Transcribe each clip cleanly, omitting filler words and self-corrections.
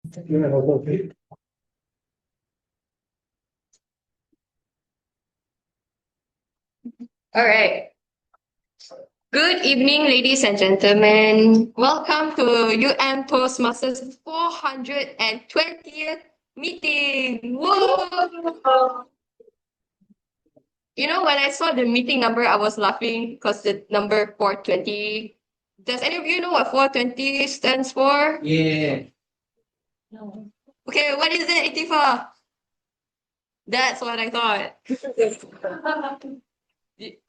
All right. Good evening, ladies and gentlemen. Welcome to UM Toastmasters 420th meeting. Whoa! You know, when I saw the meeting number, I was laughing because the number 420. Does any of you know what 420 stands for? Yeah. No. Okay, what is it, Itifa? That's what I thought.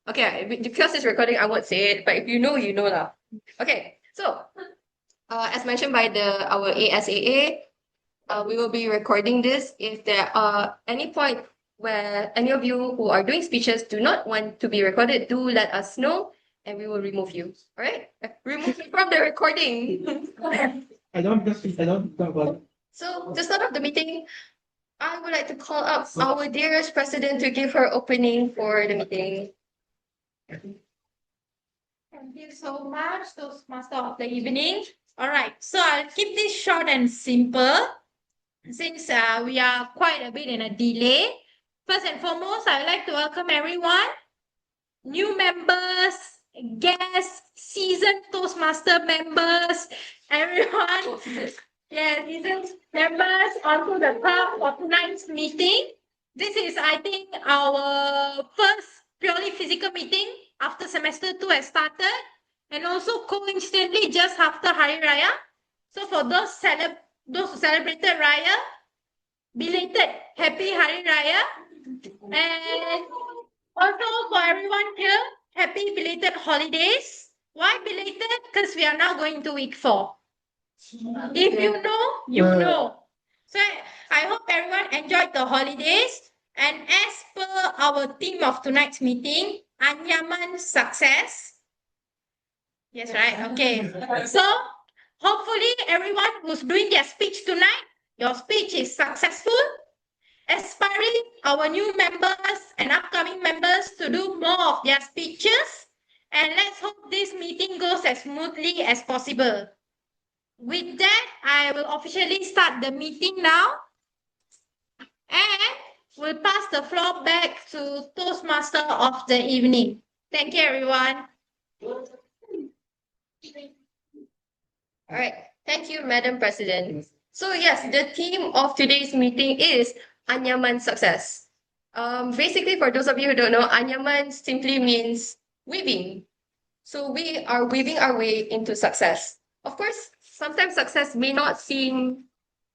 Okay, because it's recording, I won't say it, but if you know, you know lah. Okay, so as mentioned by our ASAA, we will be recording this. If there are any point where any of you who are doing speeches do not want to be recorded, do let us know and we will remove you. All right? Remove you from the recording. I don't talk about. So to start off the meeting, I would like to call up our dearest president to give her opening for the meeting. Thank you so much, Toastmaster of the evening. All right, so I'll keep this short and simple since we are quite a bit in a delay. First and foremost, I'd like to welcome everyone, new members, guests, seasoned Toastmaster members, everyone. Yeah, seasoned members onto the club for tonight's meeting. This is, I think, our first purely physical meeting after semester 2 has started, and also coincidentally just after Hari Raya. So for those who celebrated Raya, belated Happy Hari Raya, and also for everyone here, happy belated holidays. Why belated? Because we are now going to week 4. If you know, you know. So I hope everyone enjoyed the holidays. And as per our theme of tonight's meeting, Aimaan success. Yes, right? Okay. So hopefully everyone who's doing their speech tonight, your speech is successful, aspiring our new members and upcoming members to do more of their speeches. And let's hope this meeting goes as smoothly as possible. With that, I will officially start the meeting now. And we'll pass the floor back to Toastmaster of the evening. Thank you, everyone. All right. Thank you, Madam President. So yes, the theme of today's meeting is Aimaan success. Basically, for those of you who don't know, Aimaan simply means weaving. So we are weaving our way into success. Of course, sometimes success may not seem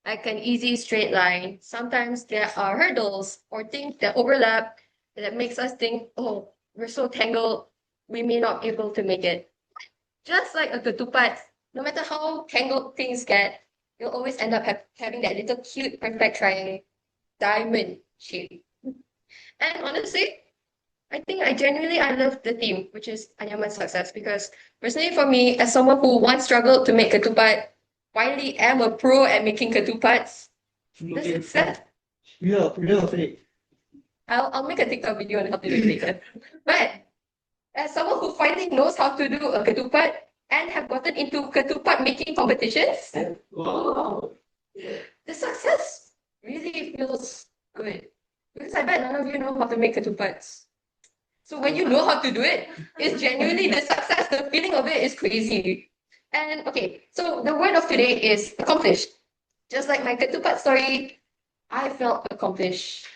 like an easy straight line. Sometimes there are hurdles or things that overlap that makes us think, oh, we're so tangled, we may not be able to make it. Just like a ketupat, no matter how tangled things get, you'll always end up having that little cute, perfect triangle, diamond shape. And honestly, I think I love the theme, which is Aimaan success, because personally for me, as someone who once struggled to make ketupat, finally am a pro at making ketupats. This is sad. Real fake. I'll make a TikTok video on how to do it later. But as someone who finally knows how to do a ketupat and have gotten into ketupat making competitions, Wow. the success really feels good. Because I bet none of you know how to make ketupats. So when you know how to do it, it's genuinely the success, the feeling of it is crazy. And okay, so the word of today is accomplished. Just like my ketupat story, I felt accomplished.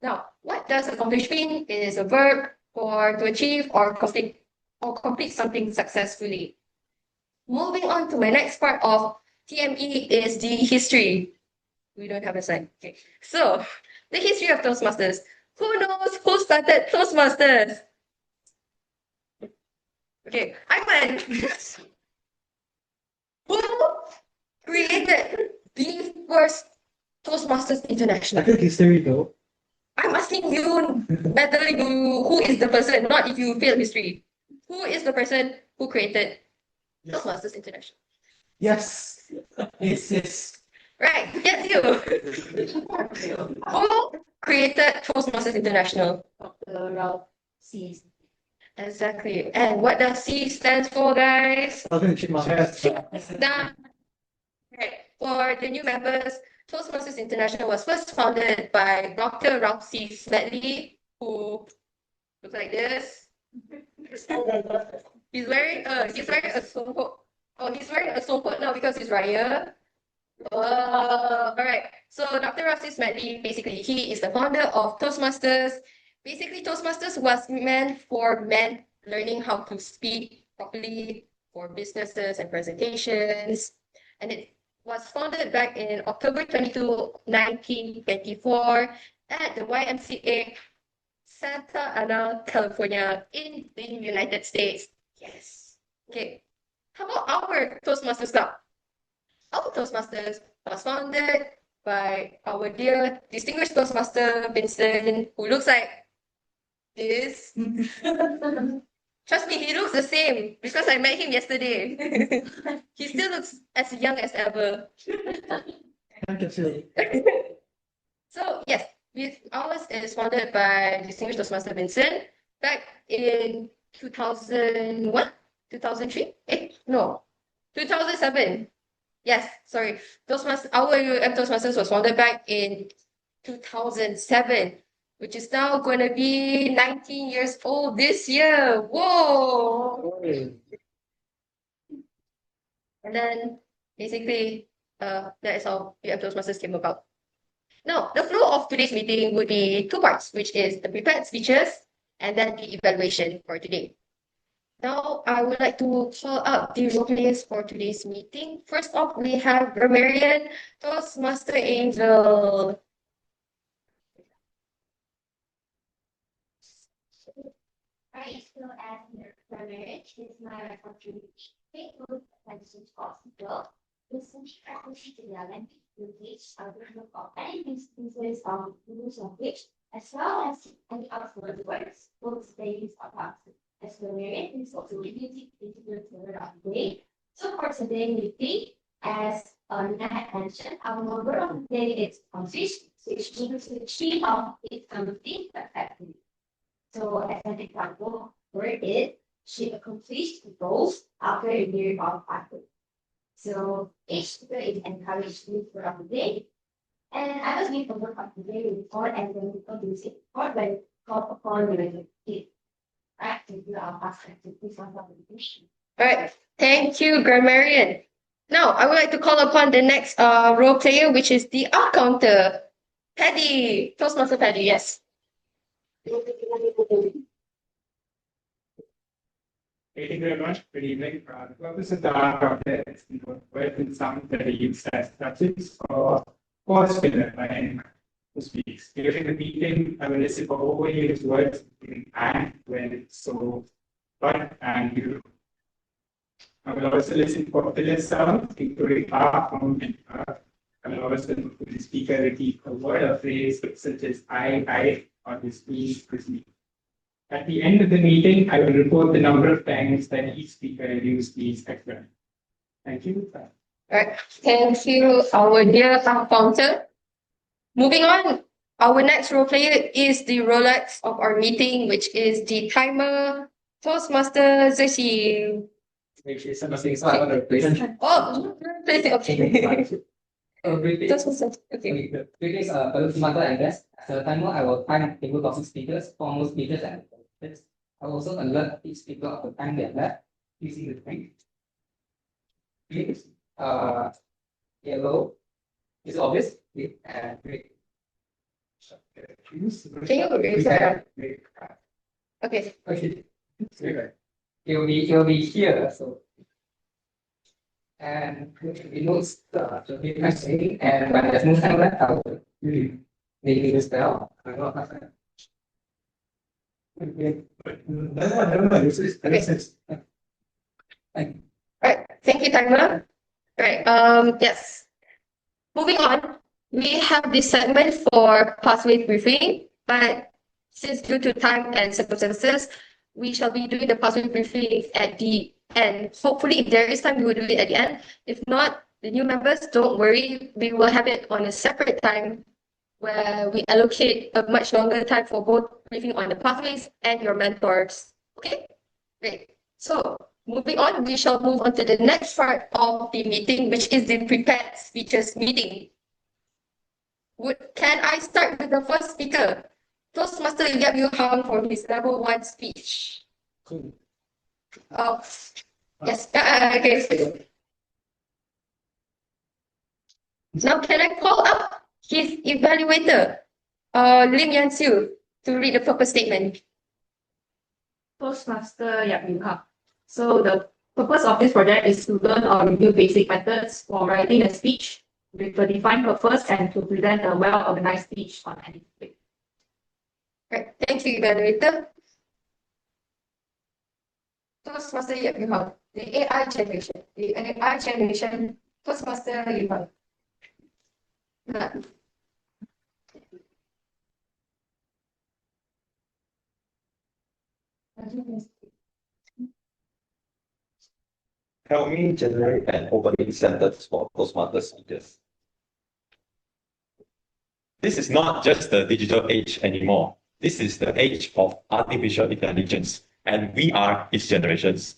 Now, what does accomplish mean? It is a verb for to achieve or complete something successfully. Moving on to my next part of TME is the history. We don't have a slide. Okay. So, the history of Toastmasters. Who knows who started Toastmasters? Okay, Aimaan. Who created the first Toastmasters I International? think history though. I'm asking you, better you, who is the person, not if you fail history. Who is the person who created Toastmasters International? Yes. Yes. Right, yes, you. Who created Toastmasters International? C's. Exactly. And what does C stands for, guys? I was gonna check my head. Now, right. for the new members, Toastmasters International was first founded by Dr. Ramsey Smedley, who looks like this. He's wearing a songkok. Oh, he's wearing a songkok now because it's Raya. All right. So Dr. Ramsey Smedley, basically, he is the founder of Toastmasters. Basically, Toastmasters was meant for men learning how to speak properly for businesses and presentations. And it was founded back in October 22, 1924 at the YMCA Santa Ana, California in the United States. Yes. Okay. How about our Toastmasters Club? Our Toastmasters was founded by our dear distinguished Toastmaster Vincent, who looks like this. Trust me, he looks the same because I met him yesterday. He still looks as young as ever. I can feel it. So yes, ours is founded by distinguished Toastmaster Vincent back in 2001, 2003? No, 2007. Yes, sorry. Our Toastmasters was founded back in 2007, which is now going to be 19 years old this year. Whoa! And then basically, that is how Toastmasters came about. Now, the flow of today's meeting would be two parts, which is the prepared speeches and then the evaluation for today. Now, I would like to call up the role players for today's meeting. First off, we have Grammarian, Toastmaster Angel. Right, so as the Grammarian, it's my responsibility to take good attention to possible. Listen carefully to the language usage of the group of any instances of use of which, as well as any outward words, both statements or parts. As Grammarian is also using particular word of the day. So for today's meeting, as Nat mentioned, our word of the day is accomplish, which means to achieve of it something perfectly. So as an example, word is she accomplished the goals after a year of effort. So each speaker is encouraged to use word of the day. And I was given the word of the day report and then people use it or when called upon during it. Right, thank you. I'll pass it to this one for the question. All right, thank you, Grammarian. Now, I would like to call upon the next role player, which is the out counter, Paddy, Toastmaster Paddy. Yes. Thank you very much. Good evening. The purpose of the art contest is to work in sound that are used as subjects or pause filler by anyone who speaks. During the meeting, I will listen for overused words in and, when, so, but, and you. I will also listen for filler sounds, including and I will also look for the speaker repeat a word or phrase such as I, or this means, this means. At the end of the meeting, I will report the number of times that each speaker used these expressions. Thank you. All right, thank you, our dear counter. Moving on, our next role player is the Rolex of our meeting, which is the timer, Toastmaster Zhe Xi. Which is something so I want to replace. Oh, okay. Toastmaster, okay. Greetings, fellow Toastmaster and guests. As a timer, I will time table topic speakers, formal speakers, and speakers. I will also alert each speaker of the time they have left using the time. Green, yellow, is obvious. And green. Can you raise that? Okay. Okay. It will be here. So. And it notes the difference saying, and when there's no time left, I will maybe this bell. I'm not that. Okay. Alright, thank you, timer. Right. Yes. Moving on, we have this segment for pathway briefing, but since due to time and circumstances, we shall be doing the pathway briefing at the end. Hopefully, if there is time, we will do it at the end. If not, the new members, don't worry, we will have it on a separate time where we allocate a much longer time for both briefing on the pathways and your mentors. Okay, great. So Moving on, we shall move on to the next part of the meeting, which is the prepared speeches meeting. Can I start with the first speaker? Toastmaster Yap Yu Hang for his level 1 speech. Oh, yes. Okay. Now, can I call up his evaluator, Lim Yan Siew, to read the purpose statement? Toastmaster Yap Yu Hang. So the purpose of this project is to learn or review basic methods for writing a speech with a defined purpose and to present a well-organized speech on any topic. Right. Thank you, evaluator. Toastmaster Yap Yu Hang, the AI generation. The AI generation, Toastmaster Yu Hang. Help me generate an opening sentence for Toastmaster speakers. This is not just the digital age anymore. This is the age of artificial intelligence, and we are its generations.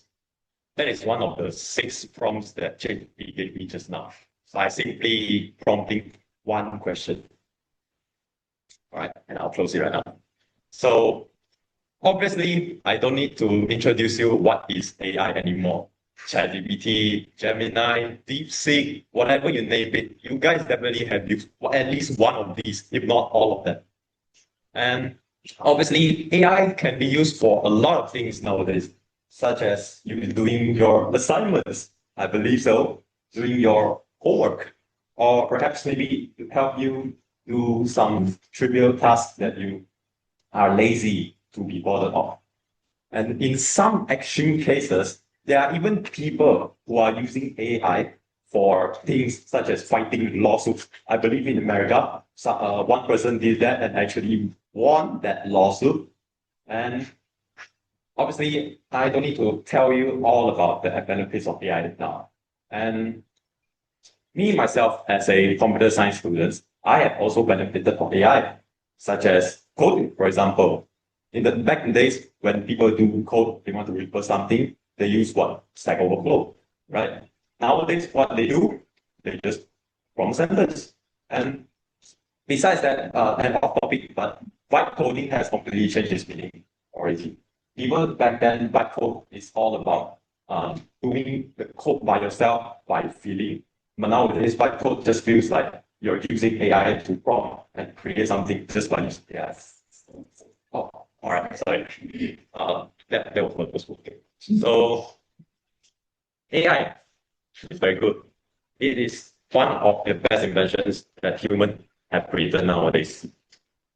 That is one of the 6 prompts that JP gave me just now. So I simply prompting one question. All right, and I'll close it right now. So obviously, I don't need to introduce you what is AI anymore. ChatGPT, Gemini, DeepSeek, whatever you name it, you guys definitely have used at least one of these, if not all of them. And obviously, AI can be used for a lot of things nowadays, such as you doing your assignments, I believe so, doing your homework, or perhaps maybe to help you do some trivial tasks that you are lazy to be bothered of. And in some extreme cases, there are even people who are using AI for things such as fighting lawsuits. I believe in America, one person did that and actually won that lawsuit. And obviously, I don't need to tell you all about the benefits of AI now. And me, myself, as a computer science student, I have also benefited from AI, such as coding, for example. Back in the days, when people do code, they want to refer something, they use what? Stack Overflow, right? Nowadays, what they do, they just prompt sentence. And besides that, and off topic, but vibe coding has completely changed its meaning already. Even back then, vibe code is all about doing the code by yourself by feeling. But nowadays, vibe code just feels like you're using AI to prompt and create something just by using AI. Oh, all right, sorry. That was purposeful. So AI is very good. It is one of the best inventions that humans have created nowadays.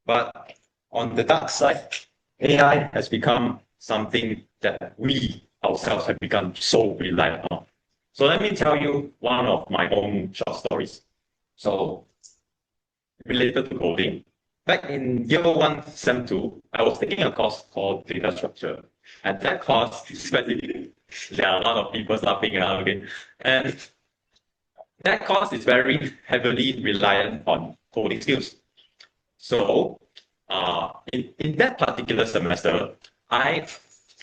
But on the dark side, AI has become something that we ourselves have become so reliant on. So let me tell you one of my own short stories. So related to coding. Back in year 1, sem 2, I was taking a course called data structure. And that course, especially, there are a lot of people laughing around again. And that course is very heavily reliant on coding skills. So in that particular semester, I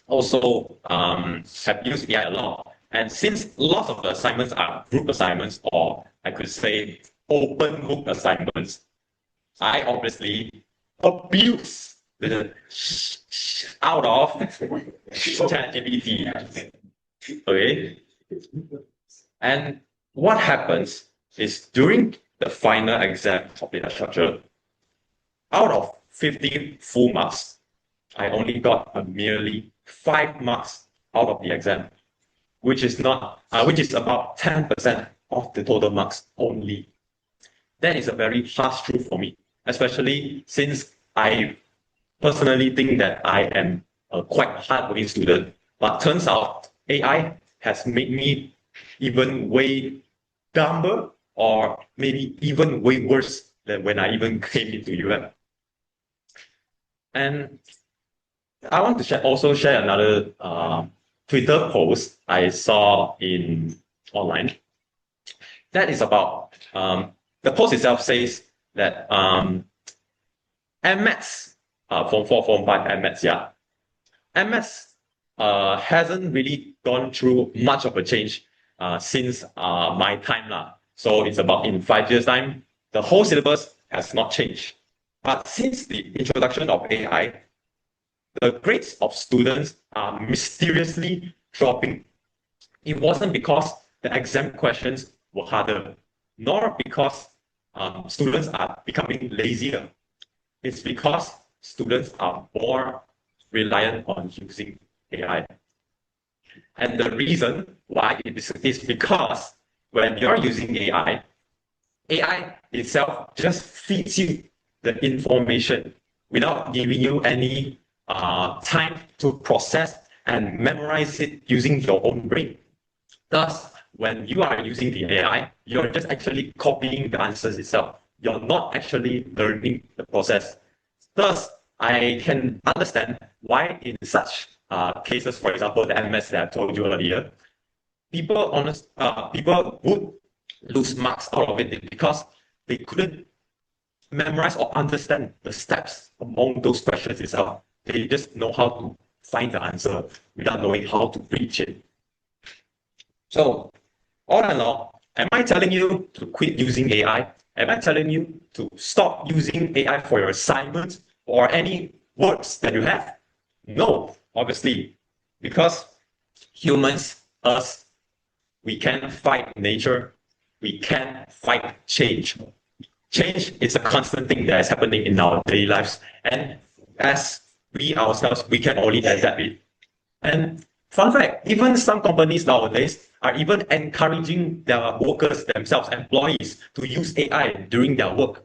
also have used AI a lot. And since lots of the assignments are group assignments, or I could say open book assignments, I obviously abuse the out of ChatGPT. Okay. And what happens is during the final exam of data structure, out of 15 full marks, I only got a merely 5 marks out of the exam, which is about 10% of the total marks only. That is a very harsh truth for me, especially since I personally think that I am a quite hardworking student, but turns out AI has made me even way dumber, or maybe even way worse than when I even came into UM. And I want to also share another Twitter post I saw online. That is about the post itself says that MMATs, Form 4, Form 5 MMATs, yeah. MMATs hasn't really gone through much of a change since my time lah. So it's about in 5 years' time, the whole syllabus has not changed. But since the introduction of AI, the grades of students are mysteriously dropping. It wasn't because the exam questions were harder, nor because students are becoming lazier. It's because students are more reliant on using AI. And the reason why it is because when you're using AI itself just feeds you the information without giving you any time to process and memorize it using your own brain. Thus, when you are using the AI, you're just actually copying the answers itself. You're not actually learning the process. Thus, I can understand why in such cases, for example, the MS that I told you earlier, people would lose marks out of it because they couldn't memorize or understand the steps among those questions itself. They just know how to find the answer without knowing how to reach it. So, all in all, am I telling you to quit using AI? Am I telling you to stop using AI for your assignments or any works that you have? No, obviously, because humans, us, we can fight nature, we can fight change. Change is a constant thing that is happening in our daily lives, and as we ourselves, we can only adapt it. And fun fact, even some companies nowadays are even encouraging their workers themselves, employees, to use AI during their work.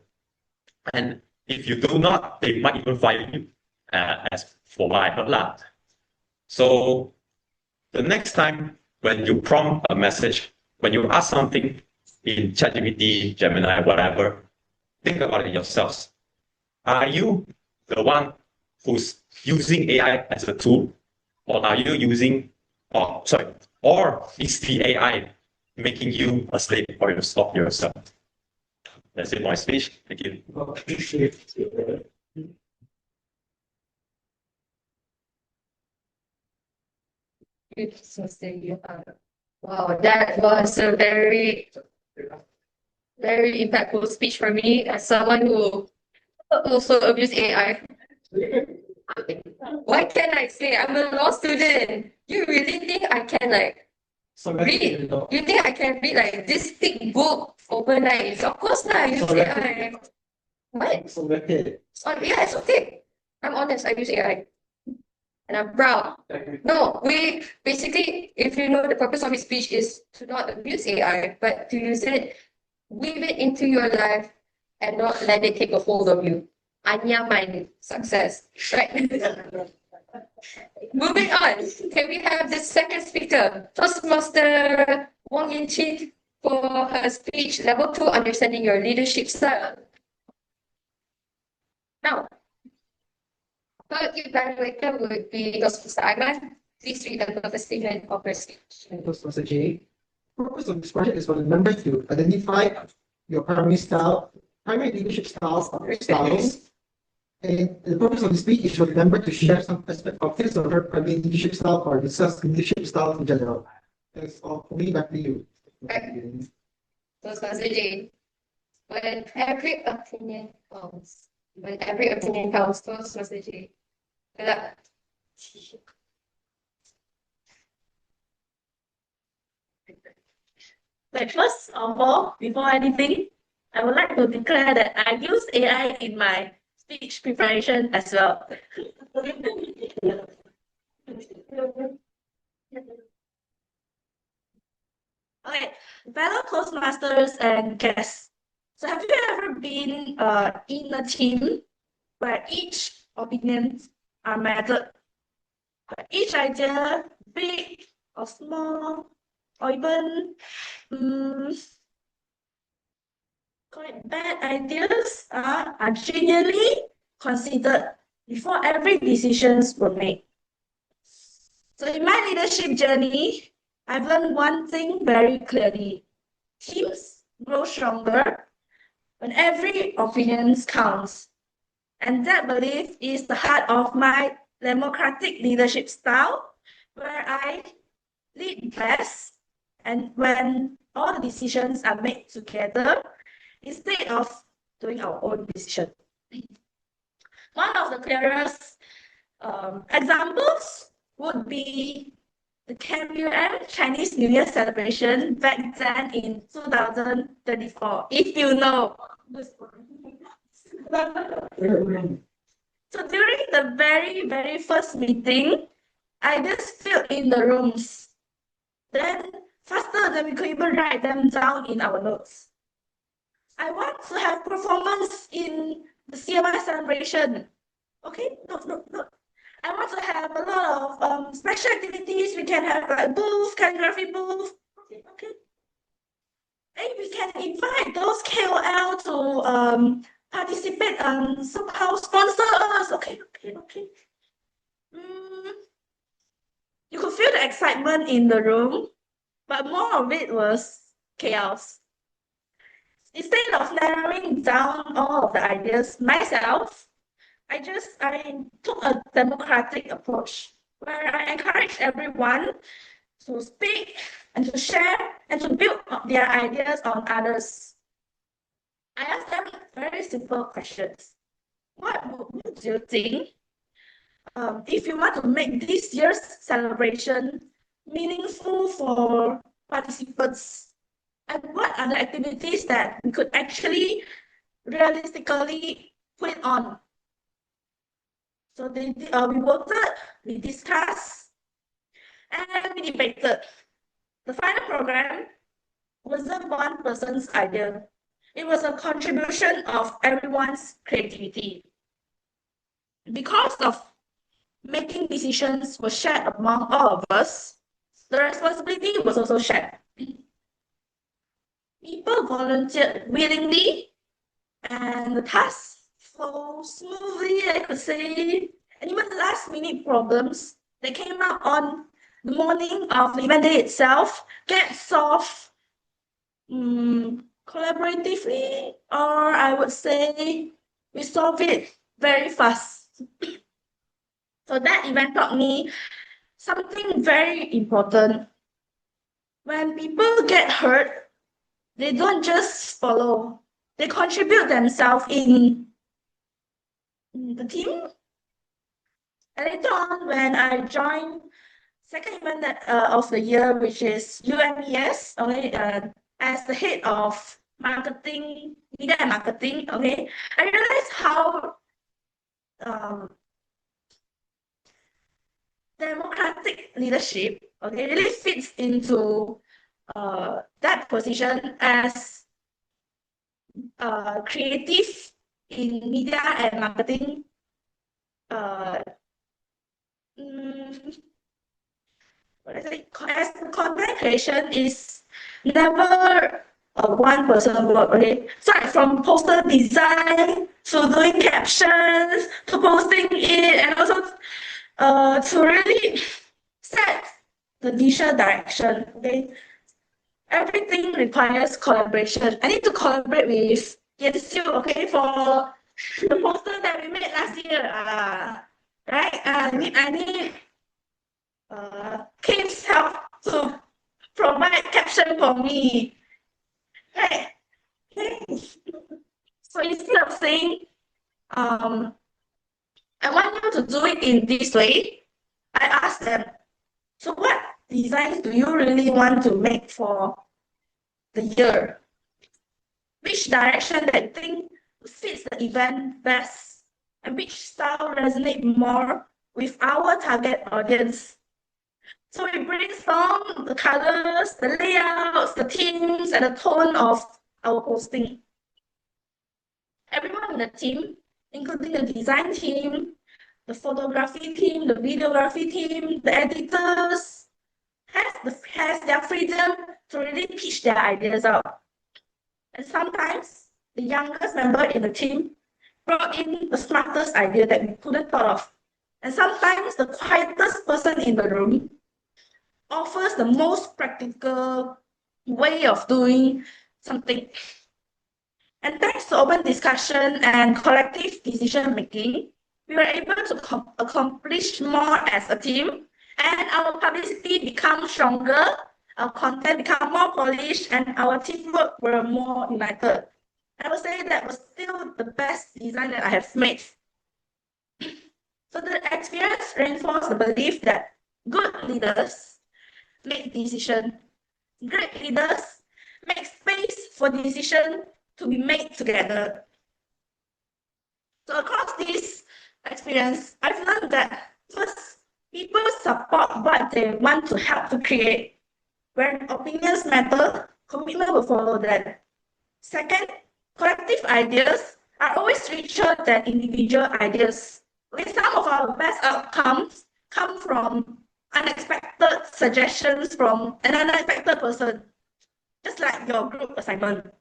And if you do not, they might even fire you, as for what I heard lah. So the next time when you prompt a message, when you ask something in ChatGPT, Gemini, whatever, think about it yourselves. Are you the one who's using AI as a tool, or are you using, or is the AI making you a slave for yourself? That's it, my speech. Thank you. Wow, that was a very, very impactful speech for me as someone who also abused AI. What can I say? I'm a law student. You really think I can read? You think I can read this thick book overnight? Of course not. I use AI. What? So okay. Yeah, it's okay. I'm honest. I use AI. And I'm proud. No, we basically, if you know, the purpose of his speech is to not abuse AI, but to use it, weave it into your life, and not let it take a hold of you. Anyaman success, right? Moving on, can we have the second speaker, Toastmaster Wong Yin Chin, for her speech, Level 2, Understanding Your Leadership Style. Now, her evaluator would be Toastmaster Aimaan. Please read the purpose statement of her speech. Toastmaster J. The purpose of this project is for the members to identify your primary leadership styles. And the purpose of the speech is for the member to share some aspect of his or her primary leadership style or discuss leadership styles in general. That's all for me. Back to you. Toastmaster J. When every opinion counts, Toastmaster J. Good luck. First of all, before anything, I would like to declare that I use AI in my speech preparation as well. Okay, fellow Toastmasters and guests. So have you ever been in a team where each opinions are mattered? Each idea, big or small, or even quite bad ideas are genuinely considered before every decisions were made. So in my leadership journey, I've learned one thing very clearly. Teams grow stronger when every opinion counts. And that belief is the heart of my democratic leadership style, where I lead best and when all the decisions are made together instead of doing our own decision. One of the clearest examples would be the KMUM Chinese New Year celebration back then in 2024, if you know. So during the very, very first meeting, I just filled in the rooms. Then faster than we could even write them down in our notes. I want to have performance in the CMI celebration. Okay, no. I want to have a lot of special activities. We can have like booth, calligraphy booth. Okay. And we can invite those KOL to participate and somehow sponsor us. Okay. You could feel the excitement in the room, but more of it was chaos. Instead of narrowing down all of the ideas myself, I took a democratic approach where I encouraged everyone to speak and to share and to build their ideas on others. I asked them very simple questions. What do you think? If you want to make this year's celebration meaningful for participants, and what are the activities that we could actually realistically put it on? So we voted, we discussed, and we debated. The final program wasn't one person's idea. It was a contribution of everyone's creativity. Because of making decisions was shared among all of us, the responsibility was also shared. People volunteered willingly, and the task flowed smoothly, I could say. And even the last minute problems that came up on the morning of the event day itself get solved collaboratively, or I would say we solve it very fast. So that event taught me something very important. When people get hurt, they don't just follow, they contribute themselves in the team. And later on, when I joined second event of the year, which is UMES, okay, as the head of marketing, media and marketing, okay, I realized how democratic leadership, okay, really fits into that position as creative in media and marketing. As content creation is never a one person work, okay? So from poster design to doing captions to posting it, and also to really set the visual direction, okay? Everything requires collaboration. I need to collaborate with Siew, okay, for the poster that we made last year. Right? I need Kim's help to provide caption for me. Right? So instead of saying, I want you to do it in this way, I asked them, so what designs do you really want to make for the year? Which direction that you think fits the event best? And which style resonates more with our target audience? So we brainstorm the colors, the layouts, the themes, and the tone of our posting. Everyone in the team, including the design team, the photography team, the videography team, the editors, has their freedom to really pitch their ideas out. And sometimes the youngest member in the team brought in the smartest idea that we couldn't thought of. And sometimes the quietest person in the room offers the most practical way of doing something. And thanks to open discussion and collective decision making, we were able to accomplish more as a team and our publicity become stronger, our content become more polished, and our teamwork were more united. I would say that was still the best design that I have made. So the experience reinforced the belief that good leaders make decisions. Great leaders make space for decisions to be made together. So across this experience, I've learned that first, people support what they want to help to create. When opinions matter, commitment will follow that. Second, collective ideas are always richer than individual ideas. With some of our best outcomes come from unexpected suggestions from an unexpected person, just like your group assignment.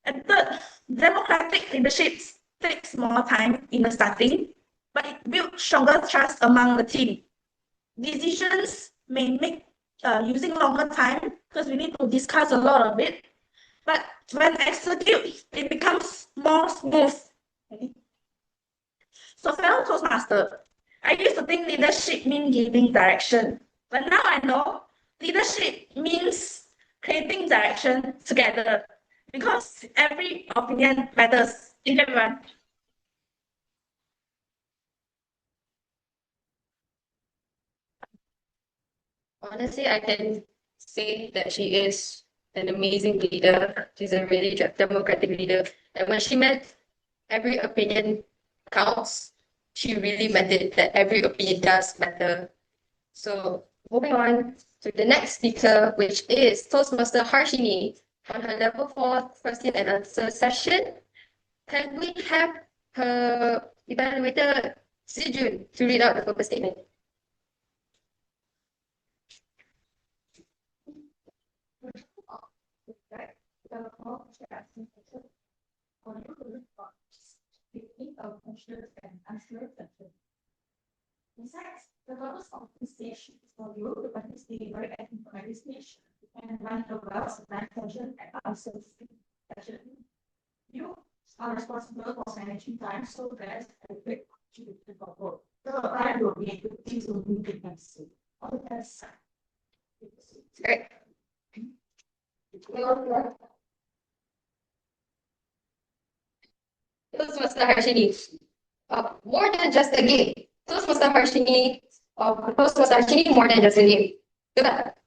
And third, democratic leadership takes more time in the starting, but it builds stronger trust among the team. Decisions may make using longer time because we need to discuss a lot of it, but when executed, it becomes more smooth. So fellow Toastmaster, I used to think leadership means giving direction, but now I know leadership means creating direction together because every opinion matters. Thank you, everyone. Honestly, I can say that she is an amazing leader. She's a really democratic leader. And when she meant every opinion counts, she really meant it, that every opinion does matter. So moving on to the next speaker, which is Toastmaster Harshini on her level 4 question and answer session. Can we have her evaluator Zhi Jun to read out the purpose statement? Besides, the purpose of this station is for you to participate at participation and run the well-supplied session and answer session. You are responsible for managing time so that a quick contribution for work. The time will be able to move it next to all that's Great. Toastmaster Harshini. More than just a game. Toastmaster Harshini, more than just a game. Do that.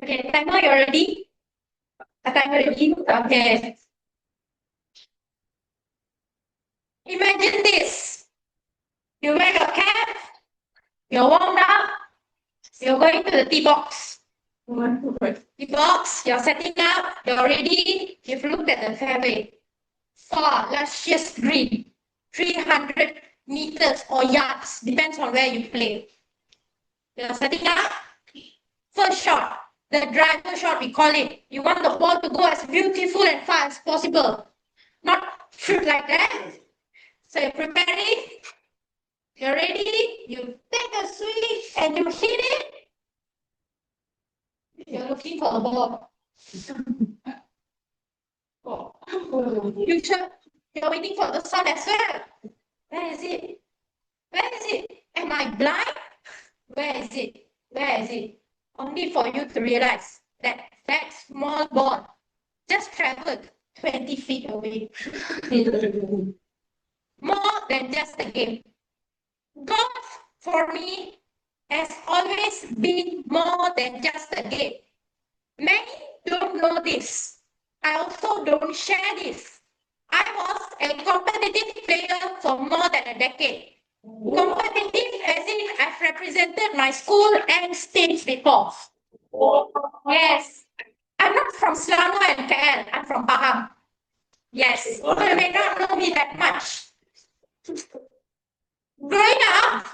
Okay, timer, you're ready? Timer ready? Okay. Imagine this. You wear your cap, you're warmed up, you're going to the tea box. Tea box, you're setting up, you're ready, you've looked at the fairway. Far, luscious green, 300 meters or yards, depends on where you play. You're setting up, first shot, the driver shot we call it. You want the ball to go as beautiful and far as possible, not shoot like that. So you're preparing, you're ready, you take a swing and you hit it. You're looking for a ball. You're waiting for the sun as well. Where is it? Where is it? Am I blind? Where is it? Where is it? Only for you to realize that that small ball just traveled 20 feet away. More than just a game. Golf, for me, has always been more than just a game. Many don't know this. I also don't share this. I was a competitive player for more than a decade. Competitive as in I've represented my school and state before. Yes. I'm not from Selangor and KL. I'm from Pahang. Yes. You may not know me that much. Growing up,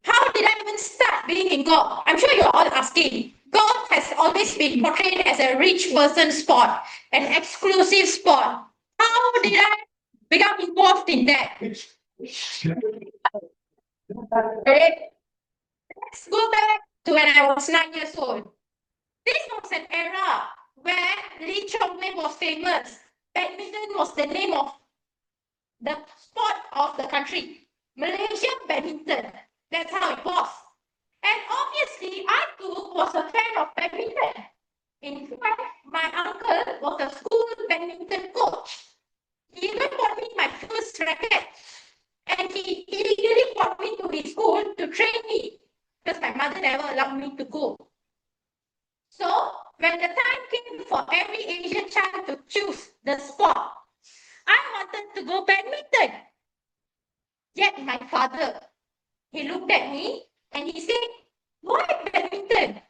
how did I even start being in golf? I'm sure you're all asking. Golf has always been portrayed as a rich person's sport, an exclusive sport. How did I become involved in that? Let's go back to when I was 9 years old. This was an era where Lee Chong Mei was famous. Badminton was the name of the sport of the country, Malaysian badminton. That's how it was. And obviously, I too was a fan of badminton. In fact, my uncle was a school badminton coach. He even bought me my first racket. And he illegally brought me to his school to train me because my mother never allowed me to go. So, when the time came for every Asian child to choose the sport, I wanted to go badminton. Yet my father, he looked at me and he said, why badminton?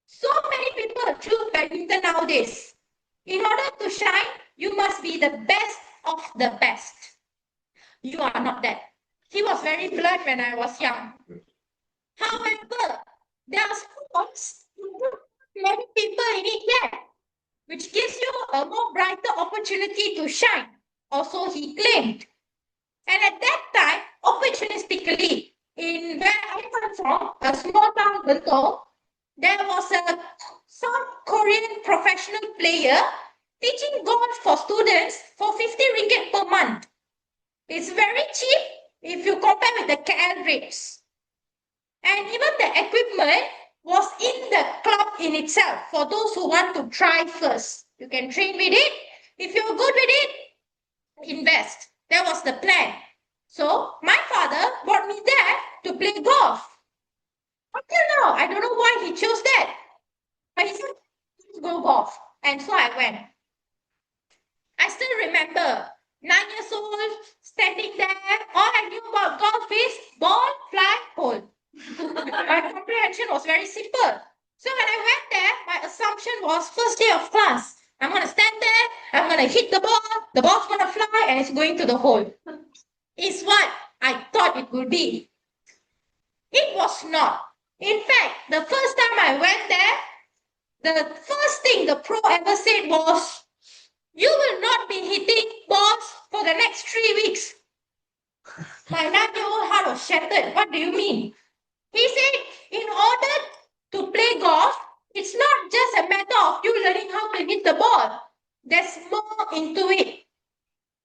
So many people choose badminton nowadays. In order to shine, you must be the best of the best. You are not that. He was very blunt when I was young. However, there are sports with many people in it yet, which gives you a more brighter opportunity to shine. Also, he claimed. And at that time, opportunistically, in where I come from, a small town, Bentong, there was a South Korean professional player teaching golf for students for 50 ringgit per month. It's very cheap if you compare with the KL rates. And even the equipment was in the club in itself for those who want to try first. You can train with it. If you're good with it, invest. That was the plan. So my father brought me there to play golf. Until now, I don't know why he chose that. But he said, let's go golf. And so I went. I still remember 9 years old, standing there. All I knew about golf is ball, fly, hole. My comprehension was very simple. So when I went there, my assumption was first day of class. I'm going to stand there, I'm going to hit the ball's going to fly, and it's going to the hole. It's what I thought it would be. It was not. In fact, the first time I went there, the first thing the pro ever said was, you will not be hitting balls for the next 3 weeks. My 9-year-old heart was shattered. What do you mean? He said, in order to play golf, it's not just a matter of you learning how to hit the ball. There's more into it.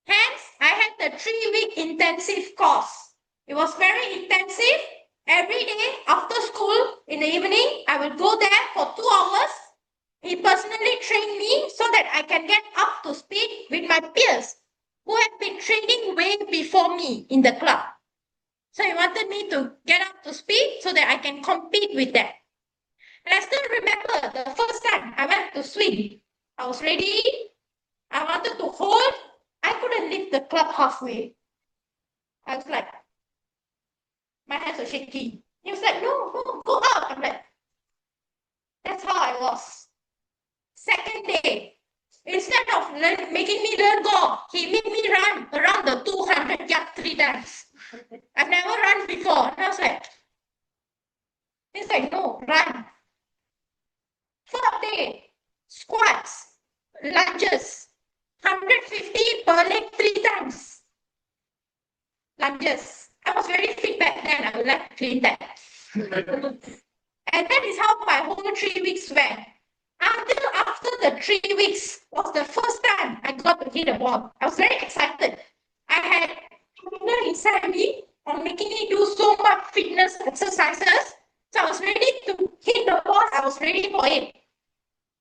Hence, I had the 3-week intensive course. It was very intensive. Every day after school, in the evening, I would go there for 2 hours. He personally trained me so that I can get up to speed with my peers who had been training way before me in the club. So he wanted me to get up to speed so that I can compete with them. And I still remember the first time I went to swing. I was ready. I wanted to hold. I couldn't leave the club halfway. I was like, my hands were shaking. He was like, no, go out. I'm like, that's how I was. Second day, instead of making me learn golf, he made me run around the 200 yard 3 times. I've never run before. And I was like, he's like, no, run. Fourth day, squats, lunges, 150 per leg 3 times. Lunges. I was very fit back then. I would like to clean that. And that is how my whole 3 weeks went. Until after the 3 weeks was the first time I got to hit a ball. I was very excited. I had hunger inside me on making me do so much fitness exercises. So I was ready to hit the ball. I was ready for it.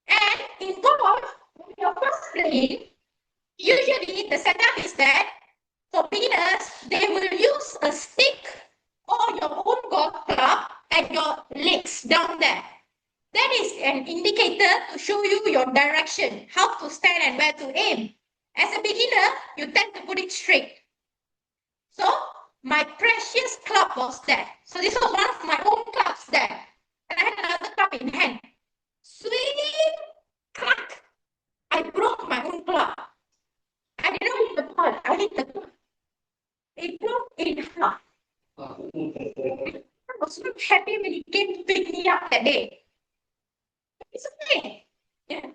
And in golf, when you're first playing, usually the setup is that for beginners, they will use a stick or your own golf club and your legs down there. That is an indicator to show you your direction, how to stand and where to aim. As a beginner, you tend to put it straight. So, my precious club was there. So this was one of my own clubs there. And I had another club in hand. Swing, crack. I broke my own club. I didn't hit the ball, I hit the club. It broke in half. I was not happy when he came to pick me up that day. It's okay. Yeah.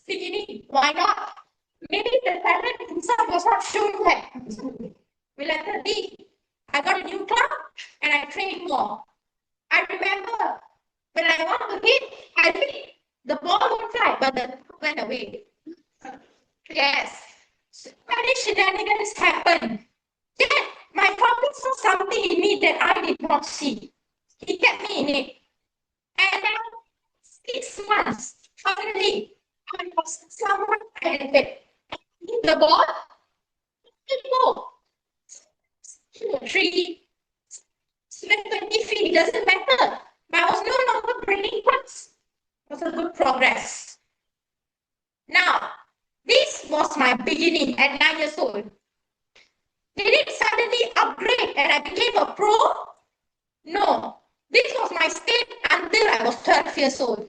Beginning, why not? Maybe the talent inside was not showing that. We let it be. I got a new club and I trained more. I remember when I want to hit, I hit. The ball won't fly, but the club went away. Yes. Paddy shenanigans happened. Then my father saw something in me that I did not see. He kept me in it. And now, 6 months, finally, I was somewhat talented. Hit the ball, it go. Hit the tree, 20 feet, it doesn't matter. But I was no longer breaking putts. It was a good progress. Now, this was my beginning at 9 years old. Did it suddenly upgrade and I became a pro? No. This was my state until I was 12 years old.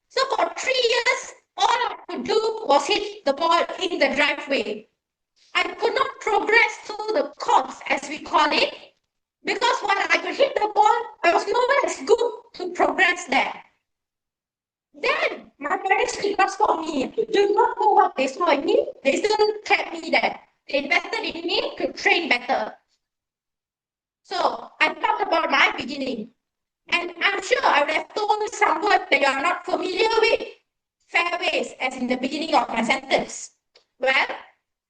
So for 3 years, all I could do was hit the ball in the driveway. I could not progress through the course, as we call it, because while I could hit the ball, I was nowhere as good to progress there. Then my parents did not stop me. They did not know what they saw in me. They still kept me there. They invested in me to train better. So I talked about my beginning. And I'm sure I would have told some words that you are not familiar with. Fairways, as in the beginning of my sentence. Well,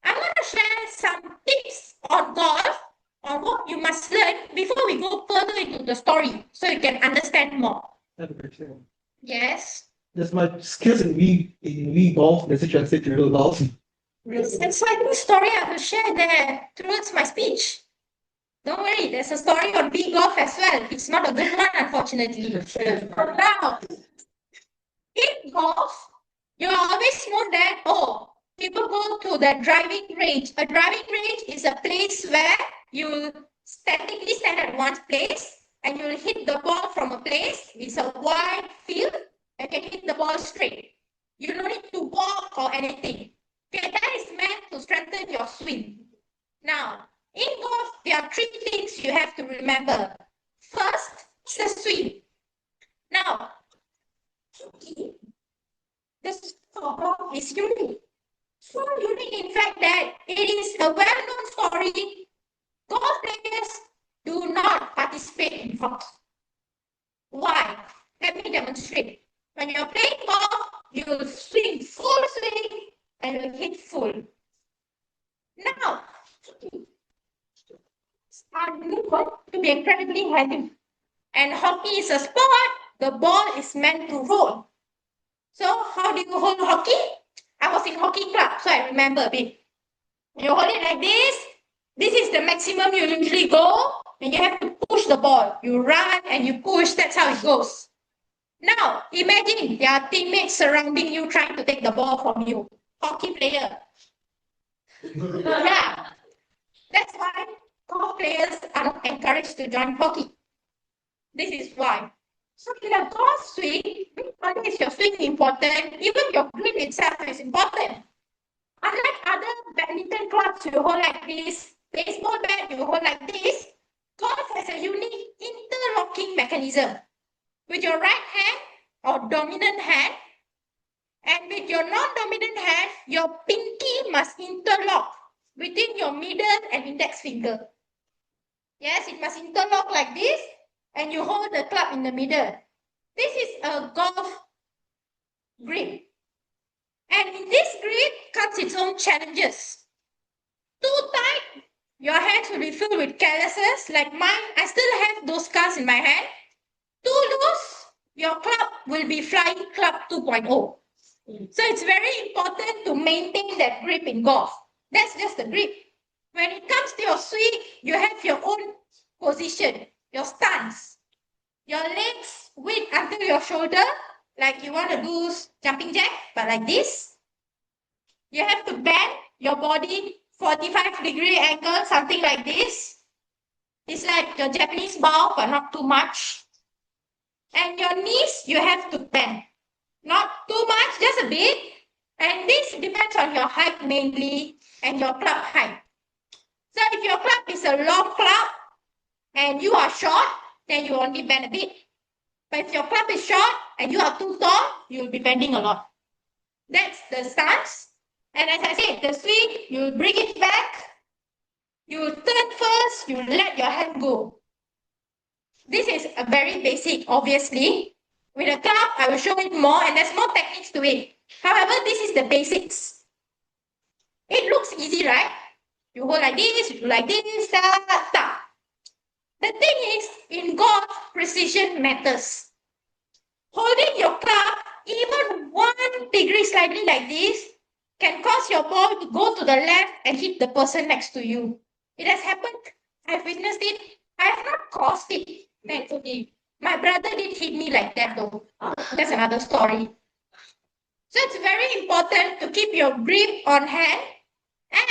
I'm going to share some tips on golf, on what you must learn before we go further into the story, so you can understand more. Yes. Does my skills in Wii golf does it translate to real golf? This exciting story I will share there towards my speech. Don't worry, there's a story on Wii golf as well. It's not a good one, unfortunately. Now, in golf, you always know that, people go to the driving range. A driving range is a place where you statically stand at one place and you'll hit the ball from a place. It's a wide field and can hit the ball straight. You don't need to walk or anything. Okay, that is meant to strengthen your swing. Now, in golf, there are 3 things you have to remember. First, is the swing. Now, this golf is unique. So unique, in fact, that it is a well-known story. Golf players do not participate in hockey. Why? Let me demonstrate. When you're playing golf, you will swing full swing and you'll hit full. Now, are known to be incredibly heavy. And hockey is a sport, the ball is meant to roll. So how do you hold hockey? I was in hockey club, so I remember a bit. You hold it like this. This is the maximum you usually go, and you have to push the ball. You run and you push, that's how it goes. Now, imagine there are teammates surrounding you trying to take the ball from you. Hockey player. Yeah. That's why golf players are not encouraged to join hockey. This is why. So in a golf swing, not only is your swing important, even your grip itself is important. Unlike other badminton clubs, you hold like this, baseball bat, you hold like this, golf has a unique interlocking mechanism. With your right hand or dominant hand, and with your non-dominant hand, your pinky must interlock between your middle and index finger. Yes, it must interlock like this, and you hold the club in the middle. This is a golf grip. And in this grip comes its own challenges. Too tight, your hands will be filled with calluses. Like mine, I still have those scars in my hand. Too loose, your club will be flying club 2.0. So it's very important to maintain that grip in golf. That's just the grip. When it comes to your swing, you have your own position, your stance. Your legs width until your shoulder, like you want to do jumping jack, but like this. You have to bend your body 45-degree angle, something like this. It's like your Japanese bow, but not too much. And your knees, you have to bend. Not too much, just a bit. And this depends on your height mainly and your club height. So if your club is a long club and you are short, then you only bend a bit. But if your club is short and you are too tall, you will be bending a lot. That's the stance. And as I said, the swing, you bring it back. You turn first, you let your hand go. This is a very basic, obviously. With a club, I will show it more and there's more techniques to it. However, this is the basics. It looks easy, right? You hold like this, you do like this, ta, ta. The thing is, in golf, precision matters. Holding your club even 1 degree slightly like this can cause your ball to go to the left and hit the person next to you. It has happened. I've witnessed it. I have not caused it, thankfully. My brother did hit me like that though. That's another story. So it's very important to keep your grip on hand, and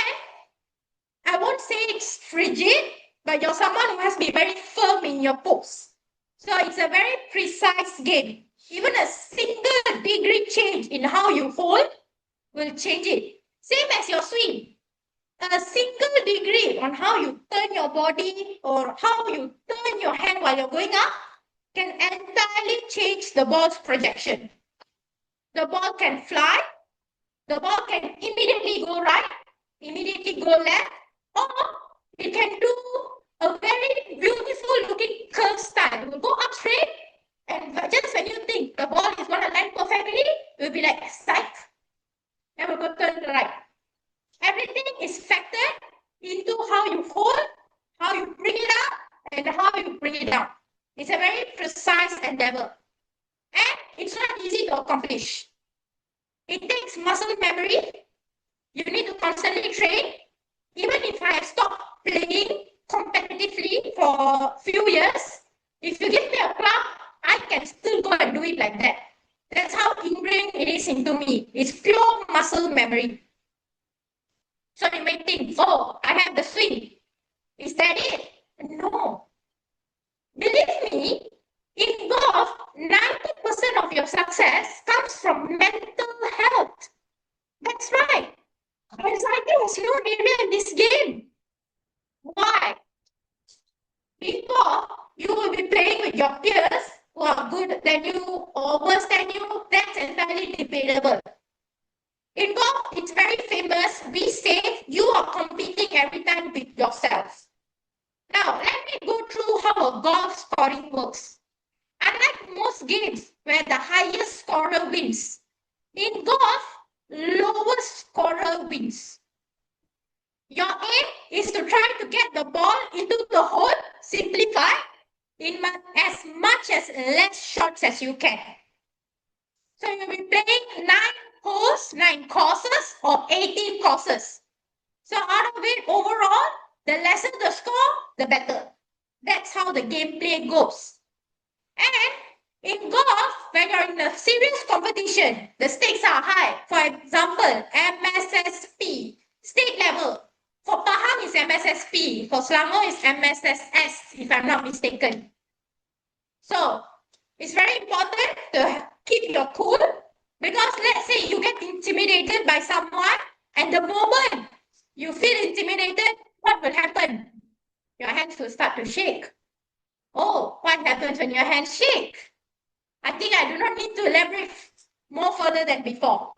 I won't say it's frigid, but you're someone who has to be very firm in your pose. So it's a very precise game. Even a single degree change in how you hold will change it. Same as your swing. A single degree on how you turn your body or how you turn your hand while you're going up can entirely change the ball's projection. The ball can fly, the ball can immediately go right, immediately go left, or it can do a very beautiful looking curve style. It will go up straight, and just when you think the ball is going to land perfectly, it will be like psych, and will go turn right. Everything is factored into how you hold, how you bring it up, and how you bring it down. It's a very precise endeavor, and it's not easy to accomplish. It takes muscle memory. You need to constantly train. Even if I have stopped playing competitively for a few years, if you give me a club, I can still go and do it like that. That's how ingrained it is into me. It's pure muscle memory. So you may think, oh, I have the swing. Is that it? No. Believe me, in golf, 90% of your success comes from mental health. That's right. Anxiety has no area in this game. Why? Because you will be playing with your peers who are good than you or worse than you. That's entirely debatable. In golf, it's very famous. Be safe. You are competing every time with yourself. Now, let me go through how a golf scoring works. Unlike most games where the highest scorer wins, in golf, lowest scorer wins. Your aim is to try to get the ball into the hole, simplify, in as much as less shots as you can. So you'll be playing 9 holes, 9 courses, or 18 courses. So out of it, overall, the lesser the score, the better. That's how the gameplay goes. And in golf, when you're in a serious competition, the stakes are high. For example, MSSP, state level. For Pahang is MSSP. For Selangor is MSSS, if I'm not mistaken. So it's very important to keep your cool, because let's say you get intimidated by someone, and the moment you feel intimidated, what will happen? Your hands will start to shake. Oh, what happens when your hands shake? I think I do not need to elaborate more further than before.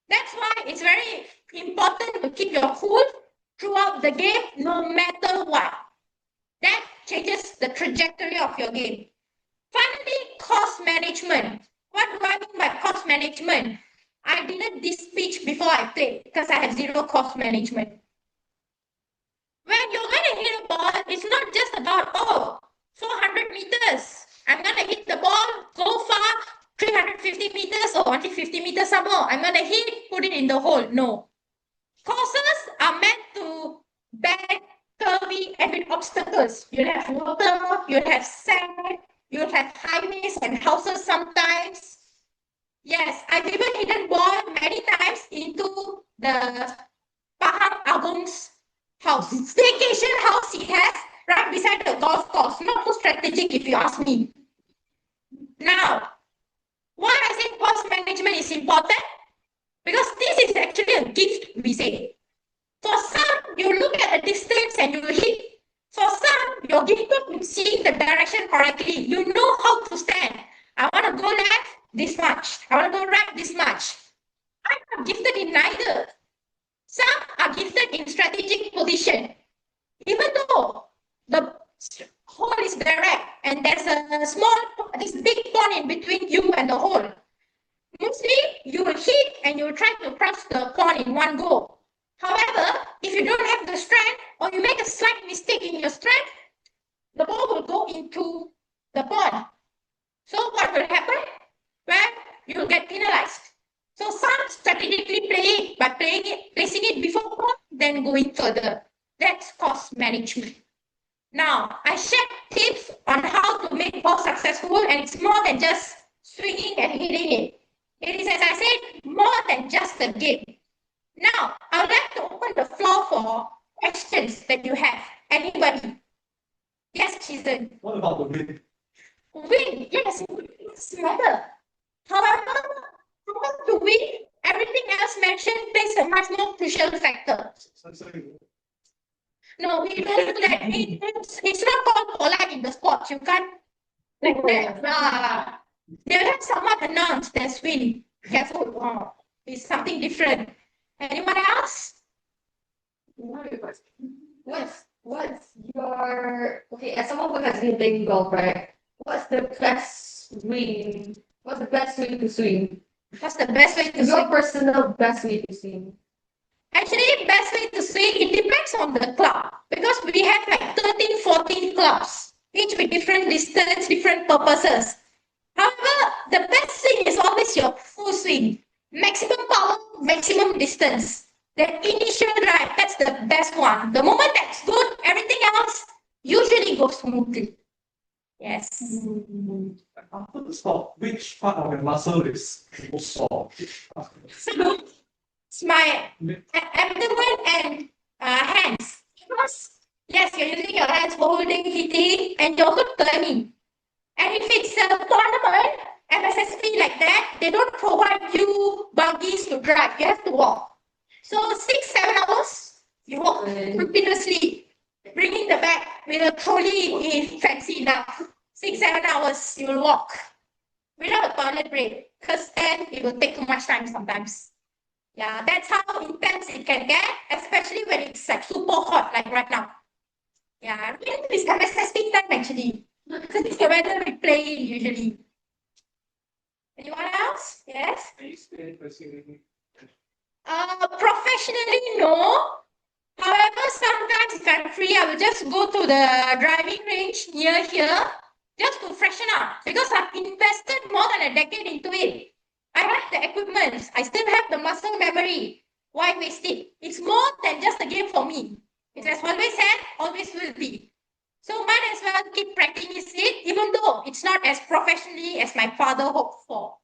That's why it's very important to keep your cool throughout the game, no matter what. That changes the trajectory of your game. Finally, cost management. What do I mean by cost management? I didn't this speech before I played because I have zero cost management. When you're going to hit a ball, it's not just about, 400 meters. I'm going to hit the ball, go far, 350 meters or 150 meters some more. I'm going to hit, put it in the hole. No. Courses are meant to bend, curvy, and with obstacles. You'll have water, you'll have sand, you'll have highways and houses sometimes. Yes, I've even hidden ball many times into the Pahang Agong's house. Staycation house he has right beside the golf course. Not so strategic if you ask me. Now, why I say cost management is important? Because this is actually a gift, we say. For some, you look at a distance and you hit. For some, you're gifted with seeing the direction correctly. You know how to stand. I want to go left this much. I want to go right this much. I'm not gifted in neither. Some are gifted in strategic position. Even though the hole is direct and there's this big pond in between you and the hole. Mostly, you will hit and you will try to cross the pond in one go. However, if you don't have the strength or you make a slight mistake in your strength, the ball will go into the pond. So what will happen? Well, you'll get penalized. So some strategically play it by placing it before pond, then going further. That's cost management. Now, I shared tips on how to make ball successful, and it's more than just swinging and hitting it. It is, as I said, more than just a game. Now, I would like to open the floor for questions that you have. Anybody? Yes, Zhen. What about the wind? Wind, yes, it's matter. However, compared to wind, everything else mentioned plays a much more crucial factor. No, we don't do that. It's not called polite in the sports. You can't like that. They'll have someone announce there's wind. Careful. Oh, it's something different. Anyone else? What's your okay, as someone who has been playing golf, right? What's the best swing? What's the best way to swing? What's the best way to Your swing? personal best way to swing. Actually, best way to swing, it depends on the club. Because we have like 13, 14 clubs, each with different distance, different purposes. However, the best swing is always your full swing. Maximum power, maximum distance. The initial drive, that's the best one. The moment that's good, everything else usually goes smoothly. Yes. After the stop, which part of the muscle is most sore? So, it's my abdomen and hands. Because, yes, you're using your hands for holding, hitting, and you're also turning. And if it's a tournament, MSSP like that, they don't provide you buggies to drive. You have to walk. So 6-7 hours, you walk continuously, bringing the bag with a trolley if fancy enough. 6-7 hours, you will walk without a toilet break, because then it will take too much time sometimes. Yeah, that's how intense it can get, especially when it's like super hot, like right now. Yeah, it's MSSP time actually, because it's the weather we play usually. Anyone else? Yes? Professionally, no. However, sometimes if I'm free, I will just go to the driving range near here just to freshen up because I've invested more than a decade into it. I have the equipment. I still have the muscle memory. Why waste it? It's more than just a game for me. It has always had, always will be. So might as well keep practicing it, even though it's not as professionally as my father hoped for.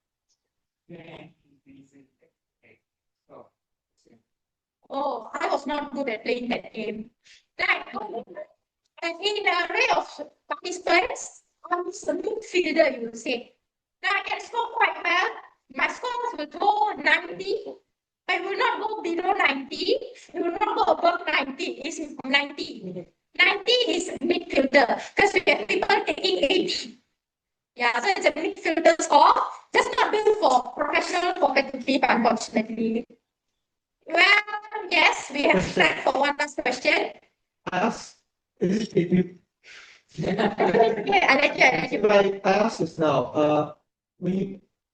Oh, I was not good at playing that game. Like, and in the array of participants, I was a midfielder, you would say. Now I can score quite well. My scores will go 90. I will not go below 90. It will not go above 90. It's 90. 90 is midfielder because we have people taking 80. Yeah, so it's a midfielder score. Just not built for professional competitive, unfortunately. Well, yes, we have time for one last question. I asked, is it you? Yeah, I I asked this now.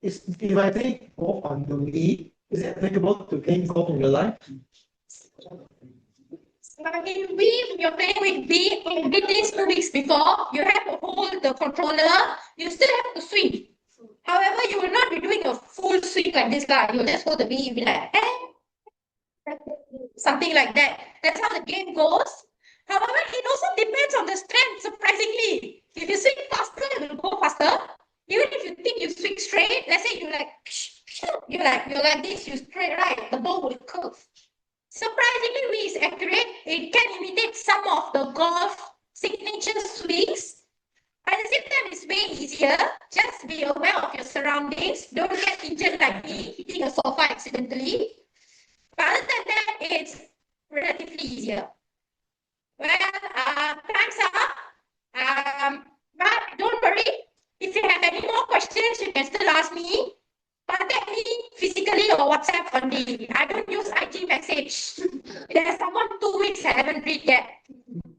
If I take golf on the knee, is it applicable to playing golf in real life? In B, you're playing with B, and did this 2 weeks before, you have to hold the controller, you still have to swing. However, you will not be doing a full swing like this guy. You'll just hold the B, you'll be like, something like that. That's how the game goes. However, it also depends on the strength, surprisingly. If you swing faster, it will go faster. Even if you think you swing straight, let's say you're like this, you straight right, the ball will curve. Surprisingly, when it's accurate, it can imitate some of the golf signature swings. At the same time, it's way easier. Just be aware of your surroundings. Don't get injured like me, hitting a sofa accidentally. But other than that, it's relatively easier. Well, time's up. But don't worry. If you have any more questions, you can still ask me. Contact me physically or WhatsApp only. I don't use IG message. There's someone 2 weeks I haven't read yet.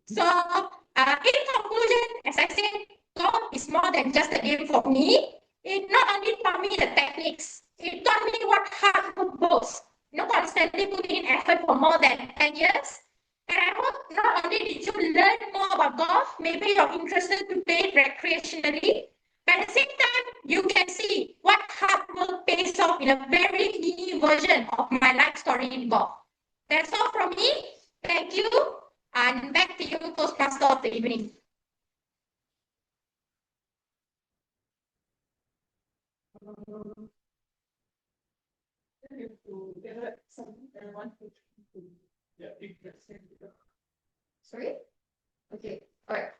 So, in conclusion, as I said, golf is more than just a game for me. It not only taught me the techniques, it taught me what hard work was. Constantly putting in effort for more than 10 years. And I hope not only did you learn more about golf, maybe you're interested to play it recreationally, but at the same time, you can see what hard work pays off in a very mini version of my life story in golf. That's all from me. Thank you. And back to you, Toastmaster of the evening. Sorry? Okay, all right.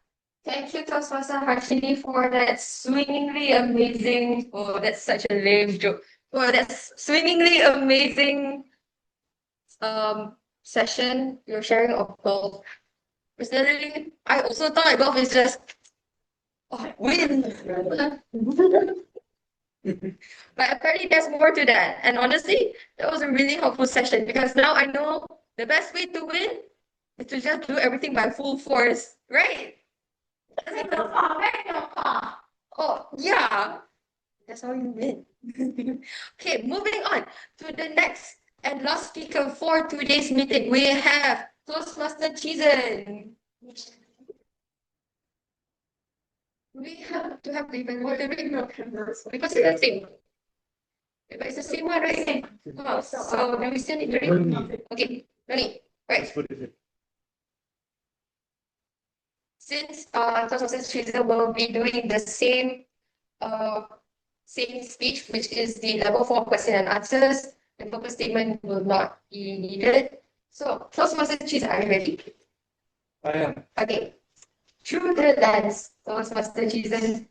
Thank you, Toastmaster Harshini, for that swimmingly amazing. Oh, that's such a lame joke. For that swimmingly amazing session you're sharing of golf. Personally, I also thought golf is just win. But apparently there's more to that. And honestly, that was a really helpful session because now I know the best way to win is to just do everything by full force, right? Oh, yeah. That's how you win. Okay, moving on to the next and last speaker for today's meeting. We have Toastmaster Zhi Jun. We have to have the evaluator because it's the same. But it's the same one, right? Oh, so then we still need to read. Okay, no need. Right. Since Toastmaster Zhi Jun will be doing the same speech, which is the level 4 question and answers, the purpose statement will not be needed. So, Toastmaster Zhi Jun, are you ready? I am. Okay. Through the lens, Toastmaster Zhi Jun,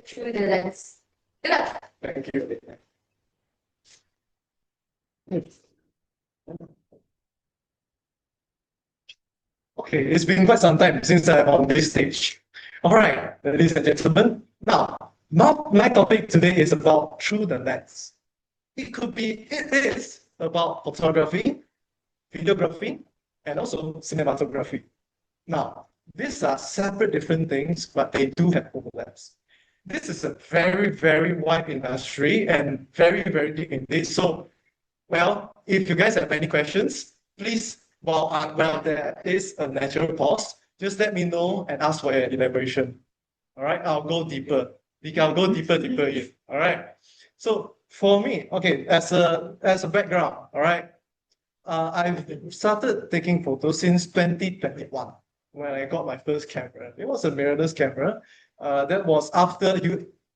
through the lens. Good luck. Thank you. Okay, it's been quite some time since I'm on this stage. All right, ladies and gentlemen. Now, my topic today is about through the lens. It is about photography, videography, and also cinematography. Now, these are separate different things, but they do have overlaps. This is a very, very wide industry and very, very deep indeed. So, well, if you guys have any questions, please, while there is a natural pause, just let me know and ask for your elaboration. All right, I'll go deeper. I'll go deeper in. All right. So for me, okay, as a background, all right, I've started taking photos since 2021 when I got my first camera. It was a mirrorless camera. That was after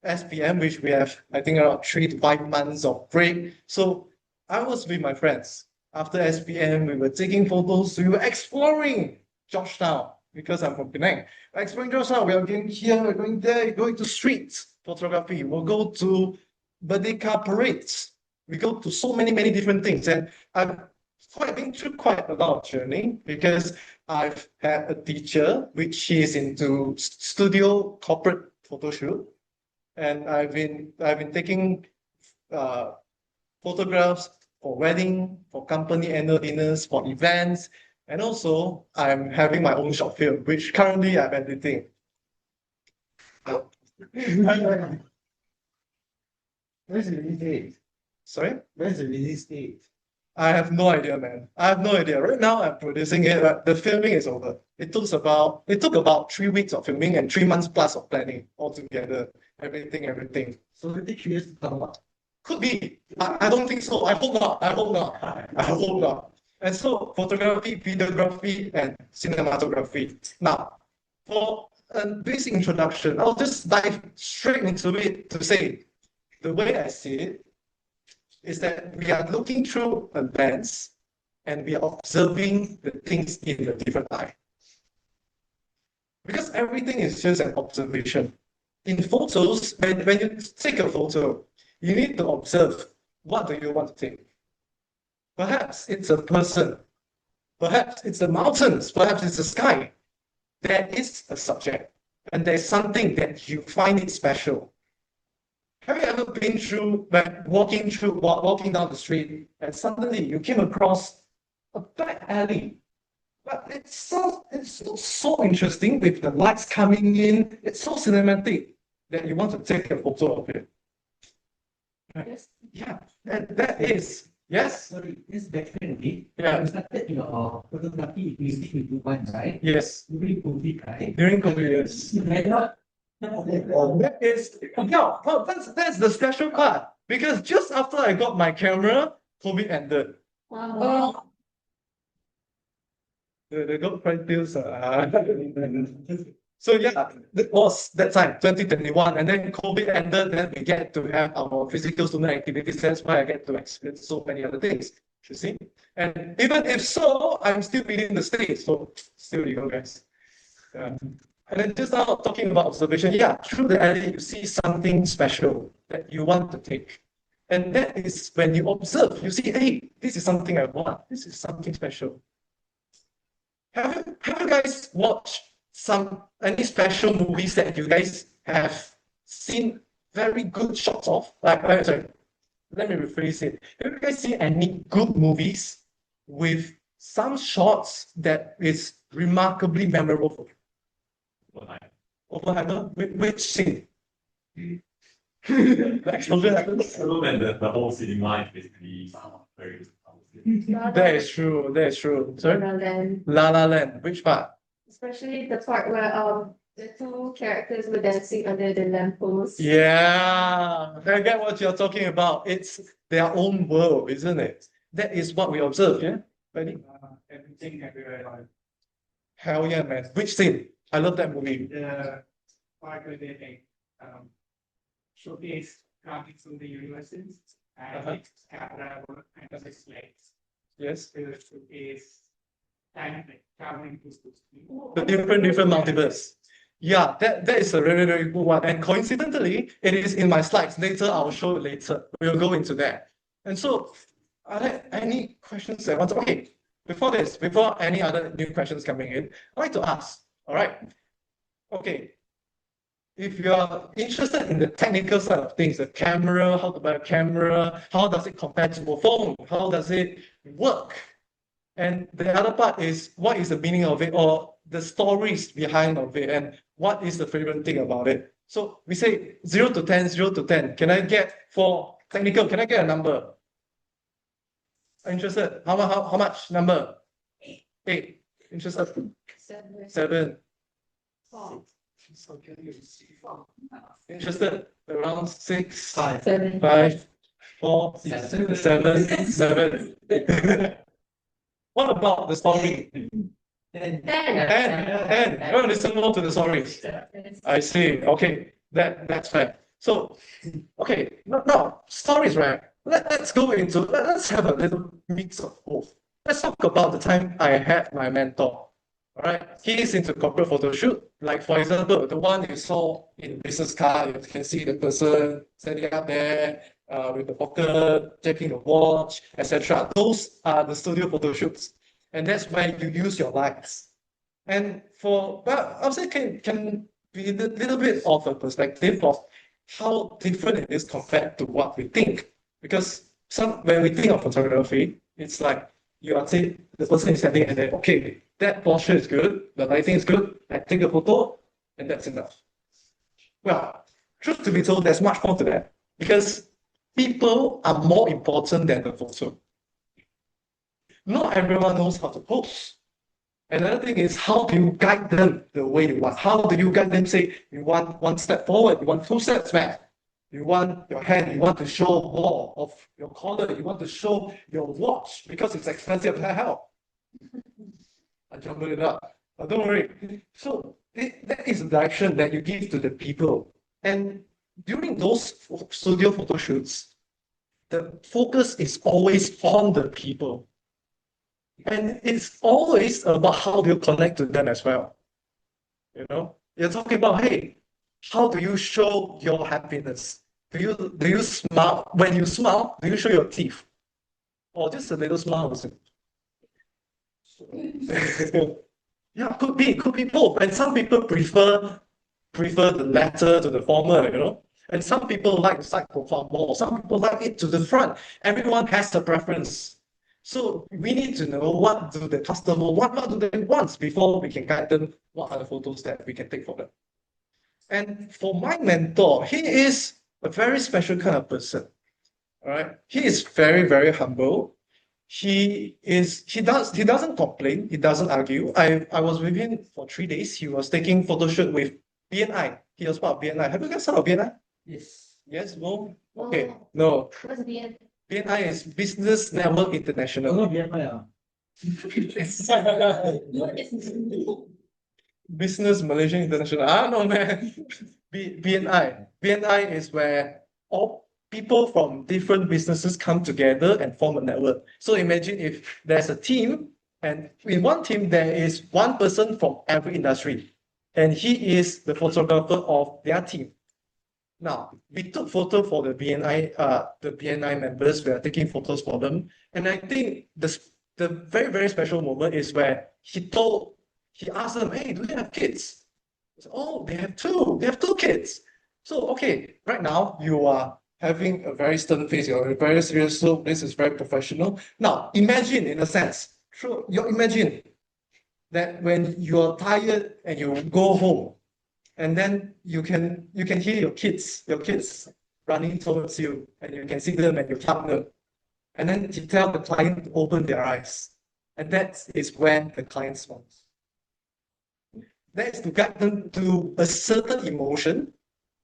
SPM, which we have, I think, around 3 to 5 months of break. So I was with my friends. After SPM, we were taking photos. We were exploring Georgetown because I'm from Penang. Exploring Georgetown, we are going here, we're going there, going to streets photography. We'll go to Merdeka parades. We go to so many, many different things. And I've been through quite a lot of journey because I've had a teacher which is into studio corporate photo shoot, and I've been taking photographs for wedding, for company annual dinners, for events, and also I'm having my own short film, which currently I'm editing. Where's the release date? Sorry? Where's the release date? I have no idea, man. I have no idea. Right now, I'm producing it. The filming is over. It took about 3 weeks of filming and 3 months plus of planning altogether. Everything. So the 3 years to come about. Could be. I don't think so. I hope not. I hope not. And so, photography, videography, and cinematography. Now, for a basic introduction, I'll just dive straight into it to say the way I see it is that we are looking through a lens and we are observing the things in a different eye. Because everything is just an observation. In photos, when you take a photo, you need to observe what do you want to take. Perhaps it's a person, perhaps it's the mountains, perhaps it's the sky. There is a subject, and there's something that you find it special. Have you ever been through, walking down the street, and suddenly you came across a back alley? But it's so interesting with the lights coming in. It's so cinematic that you want to take a photo of it. Yes. Yeah, and that is Yes? Sorry, this definitely. Yeah. You started your photography music with one, right? Yes. During COVID, right? During COVID, yes. You may not. That is, yeah, well, that's the special part. Because just after I got my camera, COVID ended. Wow. The good friend deals. So yeah, that was that time, 2021, and then COVID ended, then we get to have our physical student activities. That's why I get to experience so many other things, you see. And even if so, I'm still within the state, so still you go, guys. And then just now talking about observation, yeah, through the edit, you see something special that you want to take. And that is when you observe, you see, hey, this is something I want, this is something special. Have you guys watched any special movies that you guys have seen very good shots of? Like, sorry, let me rephrase it. Have you guys seen any good movies with some shots that is remarkably memorable for you? Oppenheimer? Which scene? Like something like this? And the whole cinema is basically very. That is true. That is true. Sorry? La La Land. La La Land. Which part? Especially the part where the two characters were dancing under the lamppost. Yeah, I get what you're talking about. It's their own world, isn't it? That is what we observe, yeah? Paddy? Everything everywhere. Hell yeah, man. Which scene? I love that movie. The part where they showcase coming from the universities and it's camera work kind of displays. Yes. To showcase time traveling to school. The different multiverse. Yeah, that is a very, very good one. And coincidentally, it is in my slides. Later, I'll show it later. We'll go into that. And so, are there any questions I want to? Okay, before any other new questions coming in, I'd like to ask, all right? Okay, if you are interested in the technical side of things, the camera, how to buy a camera, how does it compare to a phone, how does it work? And the other part is, what is the meaning of it, or the stories behind of it, and what is the favorite thing about it? So we say 0 to 10, 0 to 10. Can I get, for technical, can I get a number? Interested? How much number? 8. Interested? 7. 4. Interested? Around 6. 7. 5. 4. 7. What about the story? 10. And you want to listen more to the stories. I see. Okay, that's fair. So, okay, now stories, right? Let's go into, let's have a little mix of both. Let's talk about the time I had my mentor. All right, he is into corporate photo shoot. Like for example, the one you saw in business card, you can see the person standing up there with the pocket, checking the watch, etc. Those are the studio photo shoots, and that's where you use your lights. And well, I would say can be a little bit of a perspective of how different it is compared to what we think. Because when we think of photography, it's like you are saying the person is standing and then, okay, that posture is good, the lighting is good, I take a photo, and that's enough. Well, truth to be told, there's much more to that, because people are more important than the photo. Not everyone knows how to pose. Another thing is, how do you guide them the way you want? How do you guide them, say, you want 1 step forward, you want 2 steps back? You want your hand, you want to show more of your collar, you want to show your watch because it's expensive to have. I jumbled it up, but don't worry. So that is the direction that you give to the people. And during those studio photo shoots, the focus is always on the people. And it's always about how do you connect to them as well. You know, you're talking about, hey, how do you show your happiness? Do you smile? When you smile, do you show your teeth? Or just a little smile? Yeah, could be both. And some people prefer the latter to the former, you know. And some people like the side profile more. Some people like it to the front. Everyone has a preference. So we need to know what do the customer want, what do they want before we can guide them what are the photos that we can take for them. And for my mentor, he is a very special kind of person. All right. He is very, very humble. He doesn't complain, he doesn't argue. I was with him for 3 days. He was taking photo shoot with BNI. He was part of BNI. Have you guys heard of BNI? Yes. Yes, no? Okay. No. What's the end? BNI is Business Network International. No, BMI. Business Malaysian International. I don't know, man. BNI. BNI is where all people from different businesses come together and form a network. So imagine if there's a team, and in one team there is one person from every industry, and he is the photographer of their team. Now, we took photo for the BNI members. We are taking photos for them, and I think the very, very special moment is where he asked them, "Hey, do they have kids?" I said, "Oh, they have two. They have two kids." So, okay, right now you are having a very stern face, you're very serious, so this is very professional. Now, imagine in a sense, imagine that when you're tired and you go home, and then you can hear your kids running towards you, and you can see them and you tell them. And then you tell the client to open their eyes. And that is when the client smiles. That is to get them to a certain emotion,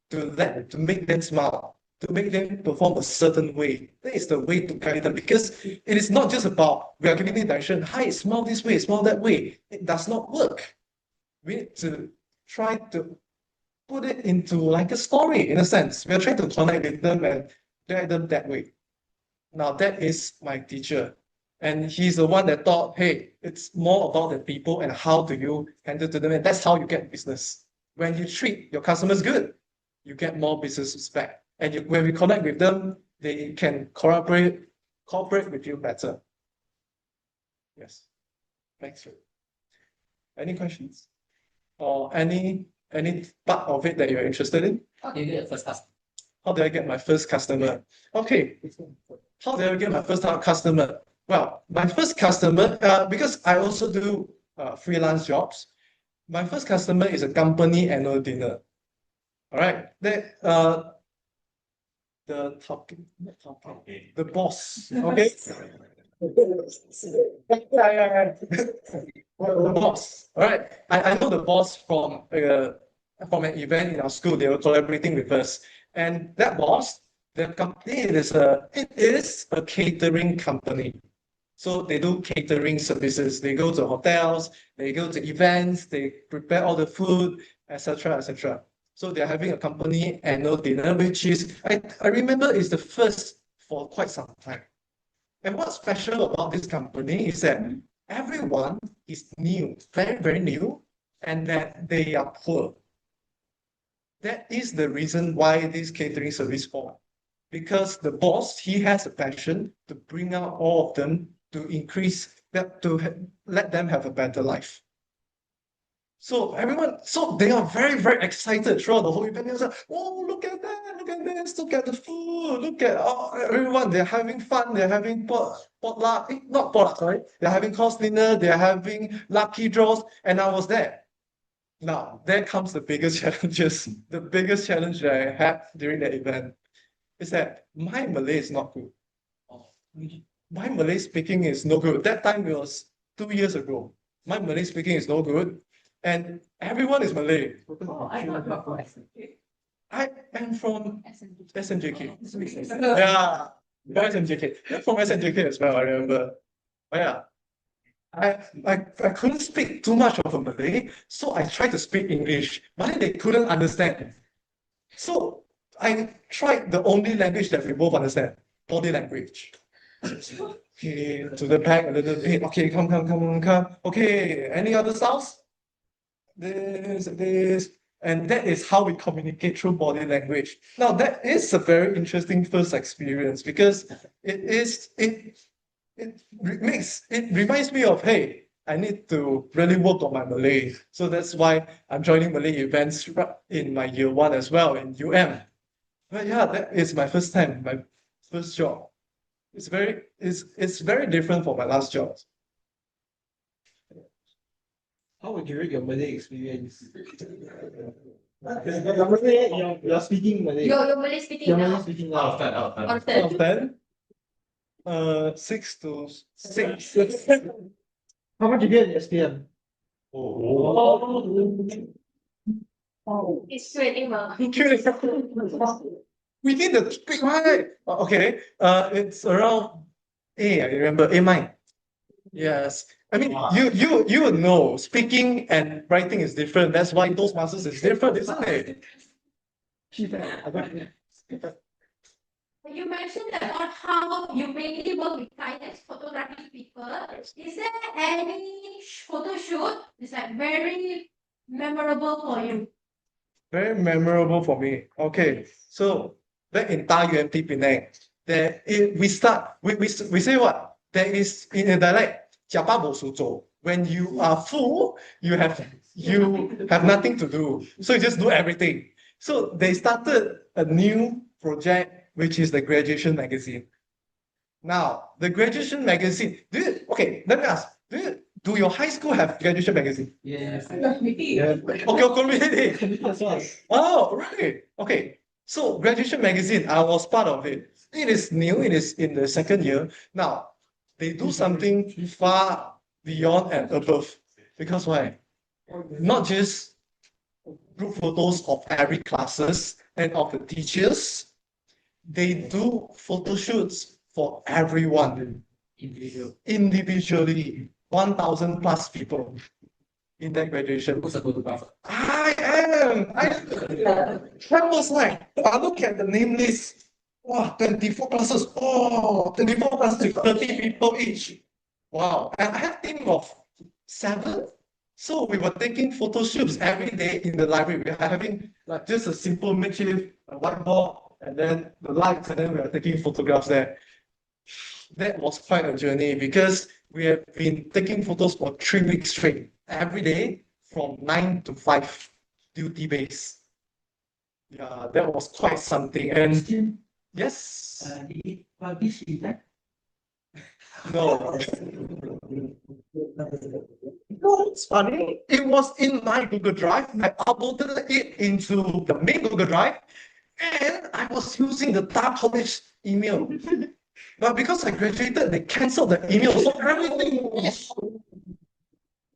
to make them smile, to make them perform a certain way. That is the way to guide them, because it is not just about we are giving the direction, hi, smile this way, smile that way. It does not work. We need to try to put it into like a story, in a sense. We are trying to connect with them and guide them that way. Now, that is my teacher. And he's the one that thought, hey, it's more about the people and how do you handle to them. And that's how you get business. When you treat your customers good, you get more business back. And when we connect with them, they can cooperate with you better. Yes. Thanks. Any questions? Or any part of it that you're interested in? How did you get your first customer? How did I get my first customer? Okay. How did I get my first customer? Well, my first customer, because I also do freelance jobs, my first customer is a company annual dinner. All right. The boss. Okay. Yeah. The boss. All right. I know the boss from an event in our school. They were collaborating with us, and that boss, the company is a catering company. So they do catering services. They go to hotels, they go to events, they prepare all the food, etc., etc. So they're having a company annual dinner, which is I remember is the first for quite some time. And what's special about this company is that everyone is new, very, very new, and that they are poor. That is the reason why this catering service formed. Because the boss, he has a passion to bring out all of them to increase that, to let them have a better life. So they are very, very excited throughout the whole event. They're like, oh, look at that, look at this, look at the food, look at everyone. They're having fun. They're having potluck, not potluck, sorry. They're having course dinner. They're having lucky draws, and I was there. Now, there comes the biggest challenges. The biggest challenge that I had during that event is that my Malay is not good. My Malay speaking is no good. That time it was 2 years ago. My Malay speaking is no good. And everyone is Malay. Oh, I thought you were from SMJ. I am from SMJK. SMJ. Yeah, SMJK. From SMJK as well, I remember. But yeah. I couldn't speak too much of a Malay, so I tried to speak English, but then they couldn't understand. So I tried the only language that we both understand, body language. Okay, to the back a little bit. Okay, come. Okay, any other sounds? This. And that is how we communicate through body language. Now, that is a very interesting first experience because it reminds me of, hey, I need to really work on my Malay. So that's why I'm joining Malay events in my year 1 as well in But yeah, that is my first time, my first job. It's very different from my last job. How would you rate your Malay experience? You're speaking Malay. Your Malay speaking You're now. Malay speaking now. Out of Out 10. of 10? 6 to 6. How much you get in SPM? It's 20 ma. We need the quick one. Okay, it's around A, I remember, A mine. Yes. I mean, you would know speaking and writing is different. That's why Toastmasters is different, isn't it? You mentioned about how you mainly work with finance photography people. Is there any photo shoot that's like very memorable for you? Very memorable for me. Okay, so back in UMT Penang, we say what? There is in a dialect, 假巴无事做. When you are full, you have nothing to do. So you just do everything. So they started a new project, which is the graduation magazine. Now, the graduation magazine, let me ask, do your high school have graduation magazine? Yes. Okay, really? Oh, really? Okay. So graduation magazine, I was part of it. It is new, it is in the second year. Now, they do something far beyond and above. Because why? Not just group photos of every classes and of the teachers. They do photo shoots for everyone. Individually. 1,000 plus people in that graduation. Who's a photographer? I am. That was like, I look at the name list. Wow, 24 classes. Oh, 24 classes with 30 people each. Wow. And I had a team of 7. So we were taking photo shoots every day in the library. We are having like just a simple makeshift whiteboard and then the lights, and then we are taking photographs there. That was quite a journey because we have been taking photos for 3 weeks straight, every day from 9 to 5, duty base. Yeah, that was quite something. And yes. Did it publish in that? No. No, it's funny. It was in my Google Drive. I uploaded it into the main Google Drive, and I was using the Tar College email. But because I graduated, they cancelled the email, so everything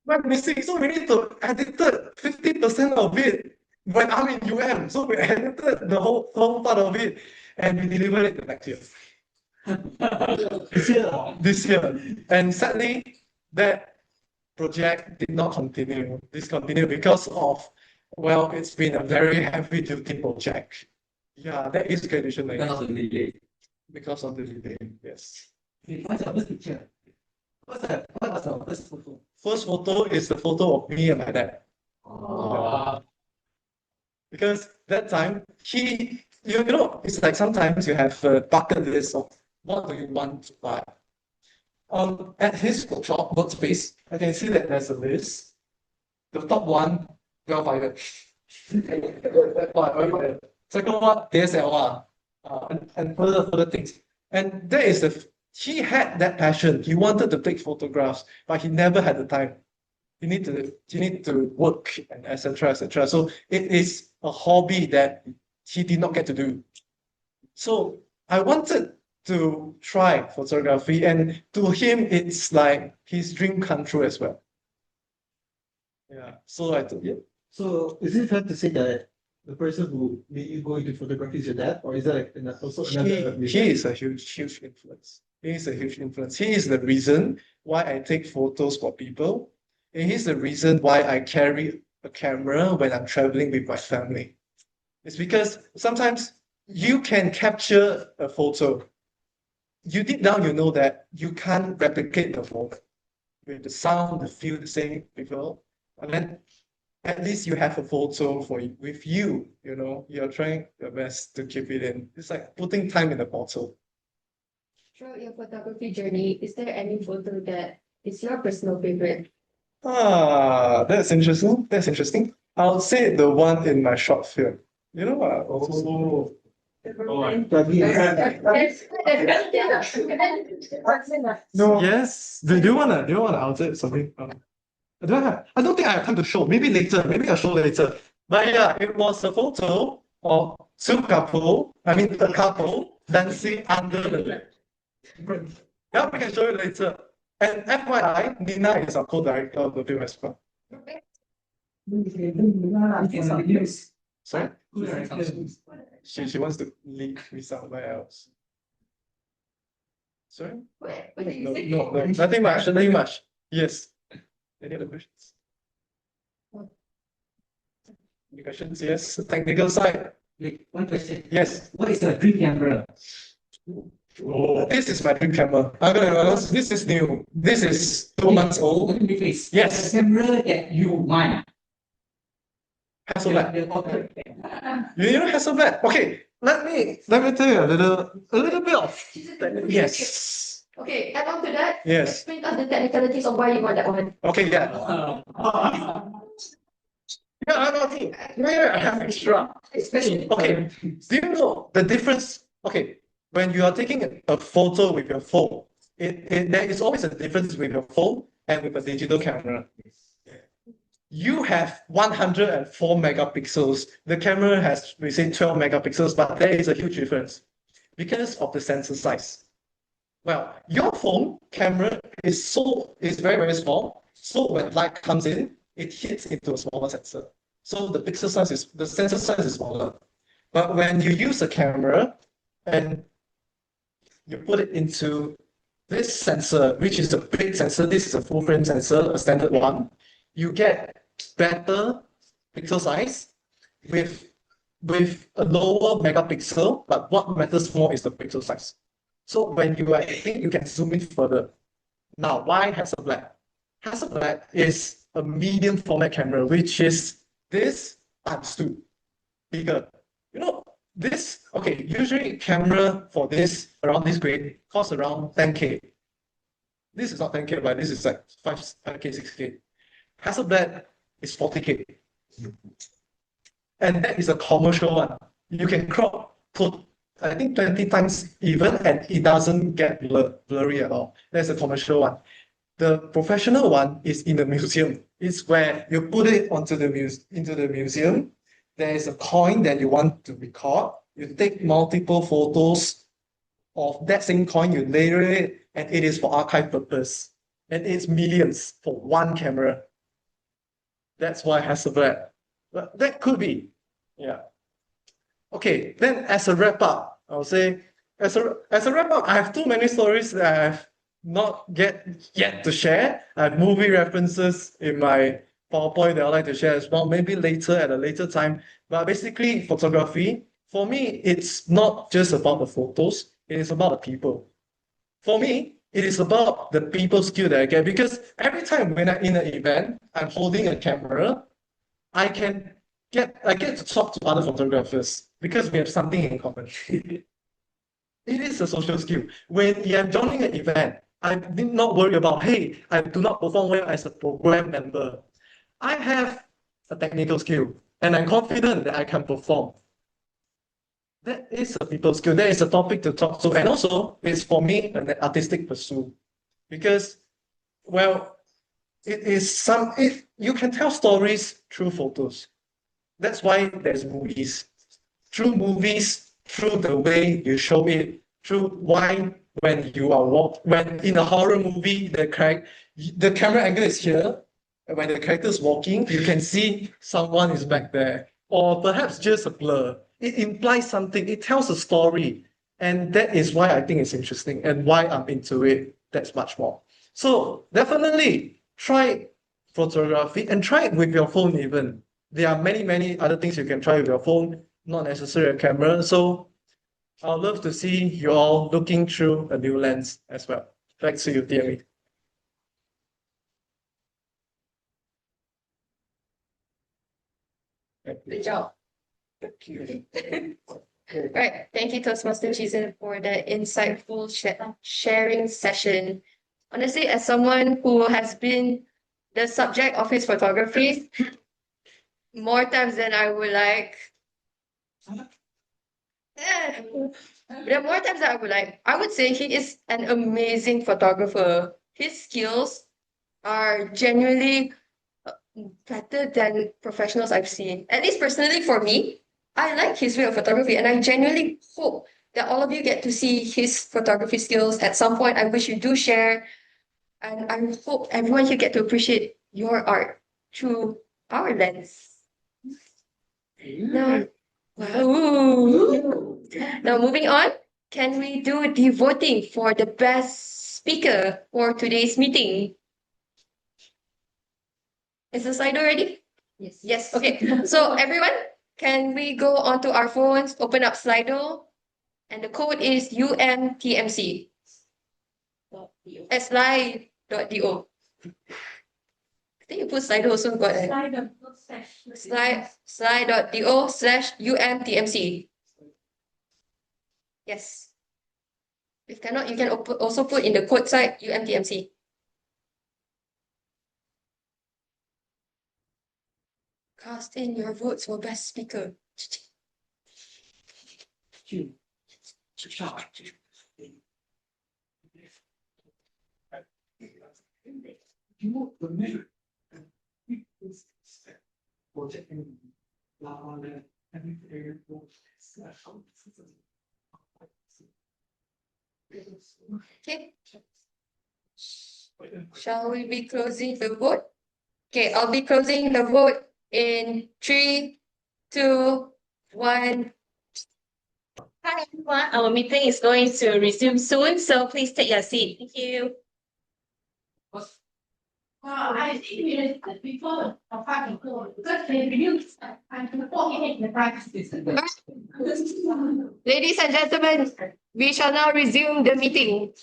went missing. So we need to edit 50% of it when I'm in UM. So we edited the whole part of it, and we delivered it the next year. This year. And sadly, that project did not discontinue because of, well, it's been a very heavy duty project. Yeah, that is graduation. Because of the delay. Because of the delay, yes. What's your first picture? What was your first photo? First photo is the photo of me and my dad. Oh. Because that time, you know, it's like sometimes you have a bucket list of what do you want to buy. At his workshop, workspace, I can see that there's a list. The top one, well-fired. Second one, DSLR. And further things. And that is he had that passion. He wanted to take photographs, but he never had the time. You need to work and etc. etc. So it is a hobby that he did not get to do. So I wanted to try photography, and to him it's like his dream come true as well. Yeah. So I thought, yeah. So is it fair to say that the person who made you go into photography is your dad, or is that like also another reason? He is a huge influence. He is a huge influence. He is the reason why I take photos for people. And he's the reason why I carry a camera when I'm traveling with my family. It's because sometimes you can capture a photo. You deep down, you know that you can't replicate the moment with the sound, the feel, the same people. And then at least you have a photo with you, you know, you're trying your best to keep it in. It's like putting time in a bottle. Throughout your photography journey, is there any photo that is your personal favorite? That's interesting. I'll say the one in my short film. You know what? No. Yes. Do you wanna answer something? I don't think I have time to show. Maybe later. Maybe I'll show later. But yeah, it was a photo of a couple dancing under the lamp. Yeah, we can show you later. And FYI, Nina is our co-director of the film as well. Sorry? She wants to lead me somewhere else. Sorry? No, nothing much. Yes. Any other questions? Any questions? Yes. Technical side. One question. Yes. What is the dream camera? This is my dream camera. I'm gonna be honest, this is new. This is 2 months old. Let me please. Yes. The camera that you want. Hasselblad. The You know Hasselblad? Okay, let me tell you a little bit of yes. Okay, add on to that. Yes. Explain us the technicalities of why you want that one. Okay, yeah. Yeah, I got it. Yeah, I have extra. Explain. Okay. Do you know the difference? Okay, when you are taking a photo with your phone, there is always a difference with your phone and with a digital camera. You have 104 megapixels. The camera has, we say 12 megapixels, but there is a huge difference because of the sensor size. Well, your phone camera is very, very small. So when light comes in, it hits into a smaller sensor. So the sensor size is smaller. But when you use a camera and you put it into this sensor, which is a big sensor, this is a full frame sensor, a standard one, you get better pixel size with a lower megapixel, but what matters more is the pixel size. So when you are editing, you can zoom in further. Now, why Hasselblad? Hasselblad is a medium format camera, which is this times 2, bigger. You know, usually camera for this, around this grade, costs around 10K. This is not 10K, but this is like 5K, 6K. Hasselblad is 40K. And that is a commercial one. You can put, I think 20 times even, and it doesn't get blurry at all. That's a commercial one. The professional one is in the museum. It's where you put it into the museum. There is a coin that you want to record. You take multiple photos of that same coin, you layer it, and it is for archive purpose. And it's millions for one camera. That's why Hasselblad. But that could be, yeah. Okay, then as a wrap up, I'll say, as a wrap up, I have too many stories that I have not yet to share. I have movie references in my PowerPoint that I'd like to share as well, maybe later at a later time. But basically, photography, for me, it's not just about the photos, it is about the people. For me, it is about the people skill that I get, because every time when I'm in an event, I'm holding a camera, I get to talk to other photographers because we have something in common. It is a social skill. When I'm joining an event, I did not worry about, hey, I do not perform well as a program member. I have a technical skill and I'm confident that I can perform. That is a people skill. That is a topic to talk to. And also, it's for me an artistic pursuit. Because, well, you can tell stories through photos. That's why there's movies. Through movies, through the way you show it, through why when in a horror movie, the camera angle is here. When the character is walking, you can see someone is back there. Or perhaps just a blur. It implies something, it tells a story. And that is why I think it's interesting and why I'm into it. That's much more. So definitely try photography and try it with your phone even. There are many, many other things you can try with your phone, not necessarily a camera. So I'd love to see you all looking through a new lens as well. Back to you, TME. Good job. Thank you. Right. Thank you, Toastmaster Cheezen, for the insightful sharing session. Honestly, as someone who has been the subject of his photography more times than I would like, the more times that I would like, I would say he is an amazing photographer. His skills are genuinely better than professionals I've seen. At least personally for me, I like his way of photography, and I genuinely hope that all of you get to see his photography skills at some point. I wish you do share, and I hope everyone here get to appreciate your art through our lens. Now, wow. Now moving on, can we do the voting for the best speaker for today's meeting? Is the slide ready? Yes. Yes, okay. So everyone, can we go onto our phones, open up Slido, and the code is UMTMC. Slide.do. I think you put Slido also got it. Slide.do/UMTMC. Yes. If cannot, you can also put in the code side UMTMC. Cast in your votes for best speaker. Okay. Shall we be closing the vote? Okay, I'll be closing the vote in 3, 2, 1. Hi everyone, our meeting is going to resume soon, so please take your seat. Thank you. I think we read before a part of code because they reduce and before hitting the practice. Ladies and gentlemen, we shall now resume the meeting.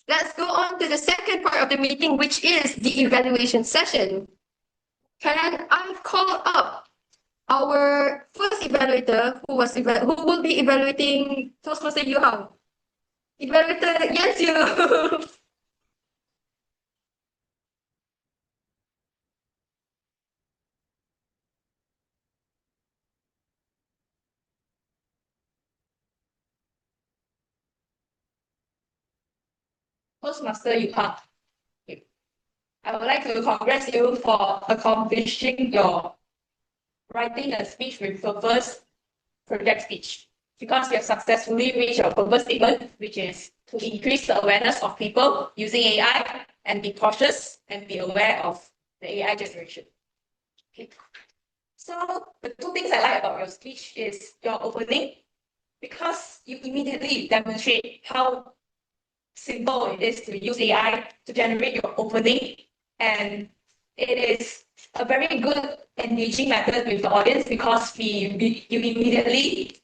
Let's go on to the second part of the meeting, which is the evaluation session. Can I call up our first evaluator who will be evaluating Toastmaster Yuhang? Evaluator Yansu. Toastmaster Yuhang, I would like to congratulate you for accomplishing your writing a speech with purpose project speech because you have successfully reached your purpose statement, which is to increase the awareness of people using AI and be cautious and be aware of the AI generation. Okay. So the two things I like about your speech is your opening, because you immediately demonstrate how simple it is to use AI to generate your opening, and it is a very good engaging method with the audience because you immediately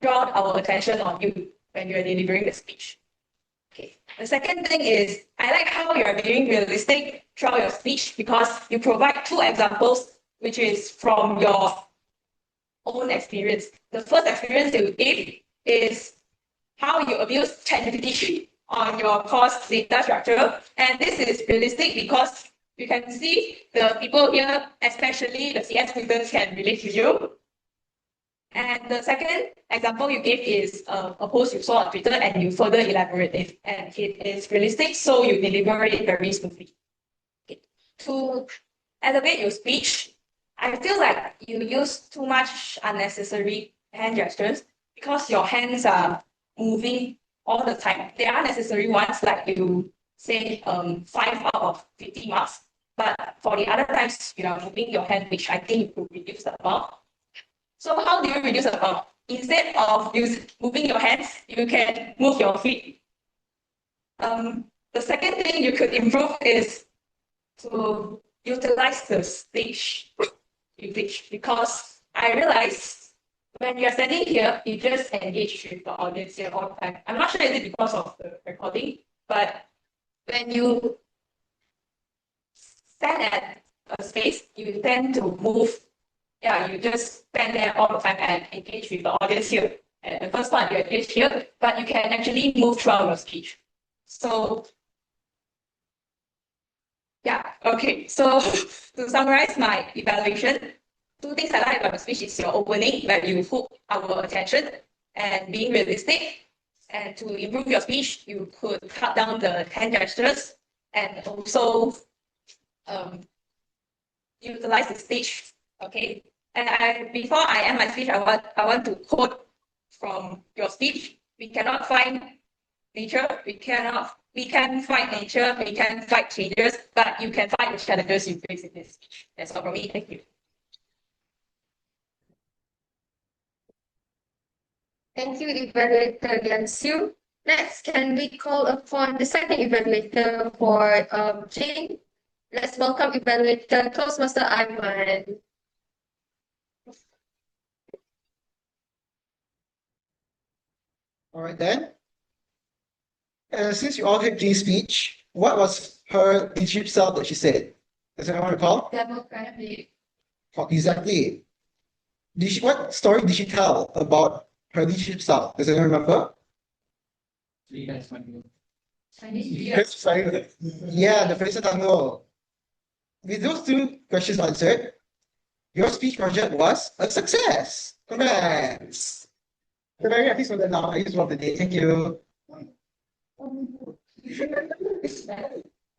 draw our attention on you when you are delivering the speech. Okay. The second thing is I like how you are being realistic throughout your speech because you provide two examples, which is from your own experience. The first experience you give is how you abuse ChatGPT on your course data structure. And this is realistic because you can see the people here, especially the CS students, can relate to you. And the second example you give is a post you saw on Twitter and you further elaborate it. And it is realistic, so you deliver it very smoothly. Okay. To elevate your speech, I feel like you use too much unnecessary hand gestures because your hands are moving all the time. There are necessary ones, like you say 5 out of 50 marks, but for the other times you are moving your hand, which I think you could reduce the amount. So how do you reduce the amount? Instead of moving your hands, you can move your feet. The second thing you could improve is to utilize the stage usage, because I realize when you're standing here, you just engage with the audience here all the time. I'm not sure is it because of the recording, but when you stand at a space, you tend to move. Yeah, you just stand there all the time and engage with the audience here. And the first part you engage here, but you can actually move throughout your speech. So yeah, okay. So to summarize my evaluation, two things I like about the speech is your opening, where you hook our attention and being realistic. And to improve your speech, you could cut down the hand gestures and also utilize the speech. Okay. And before I end my speech, I want to quote from your speech. We cannot find nature. We can fight nature. We can fight changes, but you can fight the challenges you face in this speech. That's all from me. Thank you. Thank you, Evaluator again, Siew. Next, can we call upon the second evaluator for Jane? Let's welcome Evaluator Toastmaster Aimaan. All right then. Since you all heard Jane's speech, what was her leadership style that she said? Does anyone recall? Democratic. Exactly. What story did she tell about her leadership style? Does anyone remember? Chinese Yeah, the Fraser Tango. With those two questions answered, your speech project was a success. Congrats. We're very happy for that now. I use one of the day. Thank you.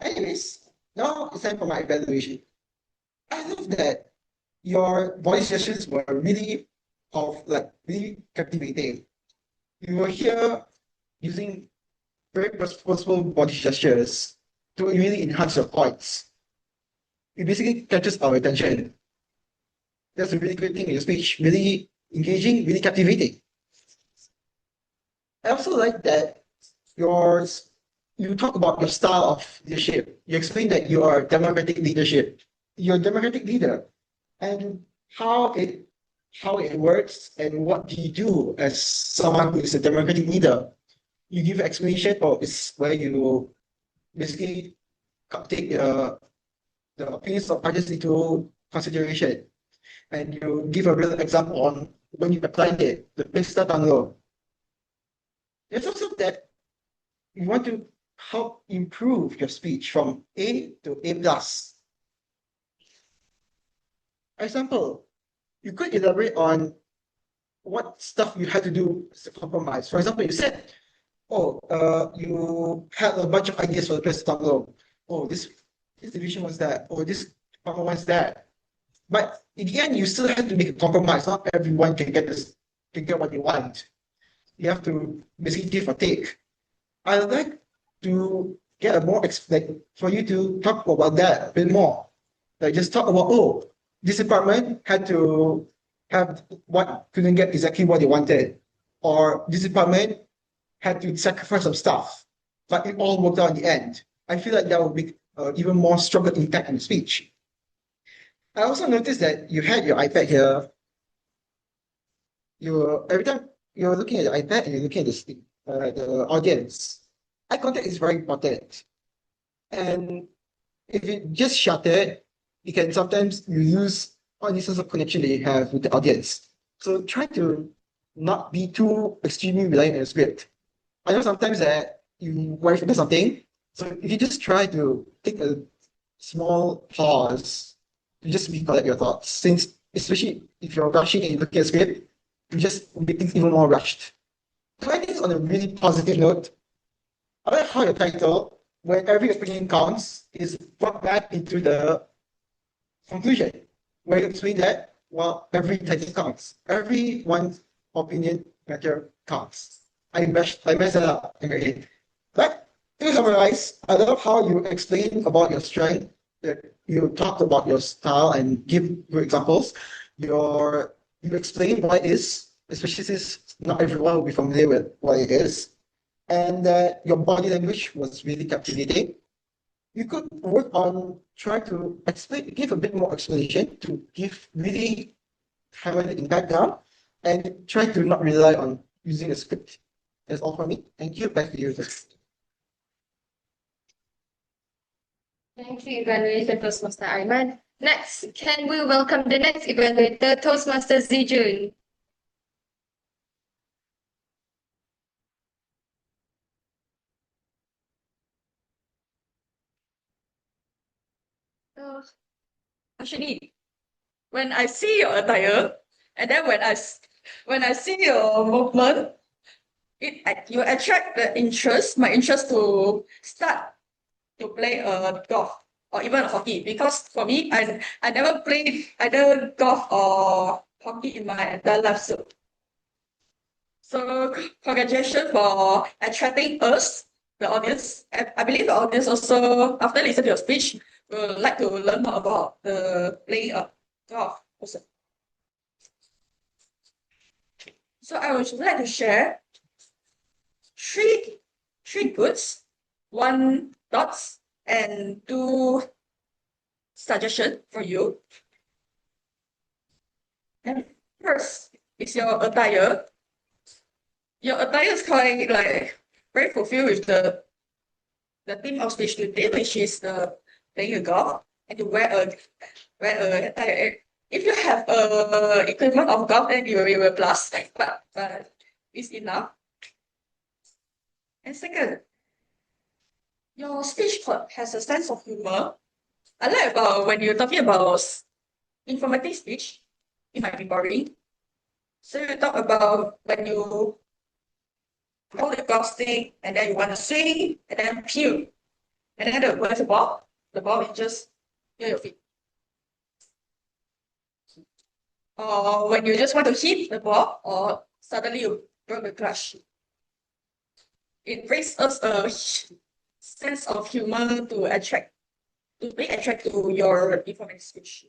Anyways, now it's time for my evaluation. I love that your body gestures were really captivating. You were here using very purposeful body gestures to really enhance your points. It basically catches our attention. That's a really great thing in your speech. Really engaging, really captivating. I also like that you talk about your style of leadership. You explain that you are democratic leadership. You're a democratic leader, and how it works and what do you do as someone who is a democratic leader. You give explanation, or it's where you basically take the opinions of others into consideration, and you give a real example on when you applied it, the Pista Tango. There's also that you want to help improve your speech from A to A plus. Example, you could elaborate on what stuff you had to do as a compromise. For example, you said, you had a bunch of ideas for the press tango. Oh, this division was that, or this department was that. But in the end, you still have to make a compromise. Not everyone can get what they want. You have to basically give or take. I'd like to get for you to talk about that a bit more. Like just talk about, this department had to have couldn't get exactly what they wanted, or this department had to sacrifice some stuff, but it all worked out in the end. I feel like that would be even more stronger impact on the speech. I also noticed that you had your iPad here. Every time you're looking at the iPad and you're looking at the audience. Eye contact is very important. And if you just shut it, sometimes you lose all the sense of connection that you have with the audience. So try to not be too extremely reliant on the script. I know sometimes that you worry for something. So if you just try to take a small pause to just recollect your thoughts, since especially if you're rushing and you look at a script, you just make things even more rushed. To end this on a really positive note, I like how your title, where every opinion counts, is brought back into the conclusion, where you explain that, every title counts. Everyone's opinion matter counts. I messed that up in your head. But to summarize, I love how you explain about your strength, that you talked about your style and give good examples. You explain what it is, especially since not everyone will be familiar with what it is. And your body language was really captivating. You could work on trying to give a bit more explanation to really hammer the impact down, and try to not rely on using a script. That's all from me. Thank you. Back to you. Thank you, Evaluator Toastmaster Aimaan. Next, can we welcome the next evaluator, Toastmaster Zhi Jun? Harshini, when I see your attire, and then when I see your movement, you attract my interest to start to play golf. or even hockey, because for me, I never played either golf or hockey in my entire life. So congratulations for attracting us, the audience. I believe the audience also, after listening to your speech, will like to learn more about the playing of golf also. So I would like to share three goods, one dots, and two suggestions for you. And first is your attire. Your attire is quite like very fulfilled with the theme of speech today, which is the playing a golf, and you wear a attire. If you have equipment of golf, then you will plus, but it's enough. And second, your speech has a sense of humor. I like about when you're talking about informative speech, it might be boring. So you talk about when you hold the golf stick and then you want to swing and then pew. And then where's the ball? The ball is just near your feet. Or when you just want to hit the ball, or suddenly you broke the clutch. It brings us a sense of humor to bring attract to your informative speech.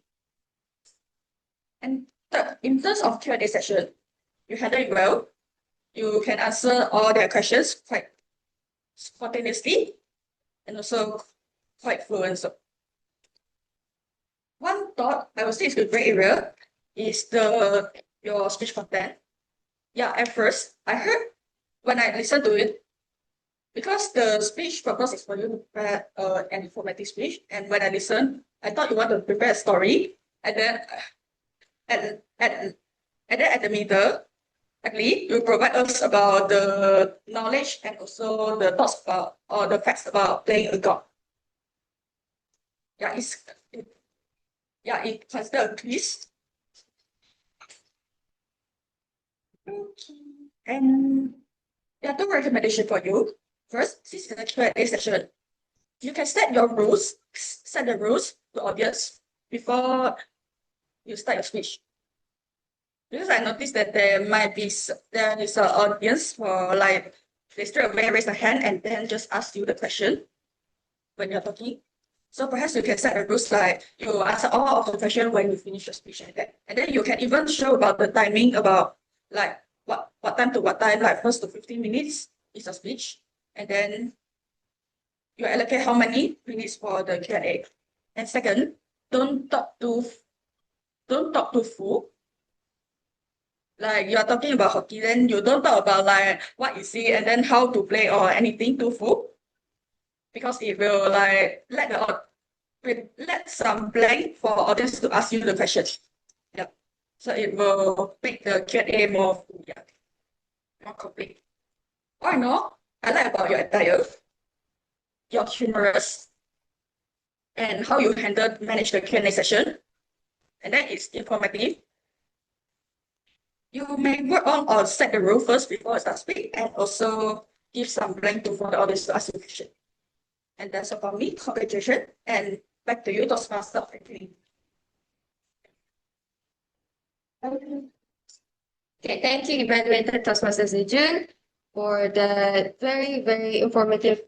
And third, in terms of Q&A session, you handle it well. You can answer all their questions quite spontaneously and also quite fluent. So one thought I would say is a great area is your speech content. Yeah, at first I heard when I listened to it, because the speech purpose is for you to prepare an informative speech, and when I listened, I thought you want to prepare a story, and then at the middle, actually, you provide us about the knowledge and also the thoughts about or the facts about playing a golf. Yeah, it considered a quiz. Okay. And there are two recommendations for you. First, this is a Q&A session. You can set the rules to the audience before you start your speech. Because I noticed that there is an audience for like they straight away raise a hand and then just ask you the question when you're talking. So perhaps you can set the rules like you answer all of the questions when you finish your speech like that. And then you can even show about the timing about like what time to what time, like first to 15 minutes is a speech. And then you allocate how many minutes for the Q&A. And second, don't talk too full. Like you are talking about hockey, then you don't talk about like what you see and then how to play or anything too full, because it will like let some blank for audience to ask you the questions. Yeah, so it will make the Q&A more full, yeah, more complete. All in all, I like about your attire, you're humorous, and how you manage the Q&A session, and then it's informative. You may work on or set the rule first before you start speaking, and also give some blank for the audience to ask you question. And that's all for me. Congratulations, and back to you, Toastmaster. Okay, thank you, Evaluator Toastmaster Zhi Jun, for the very, very informative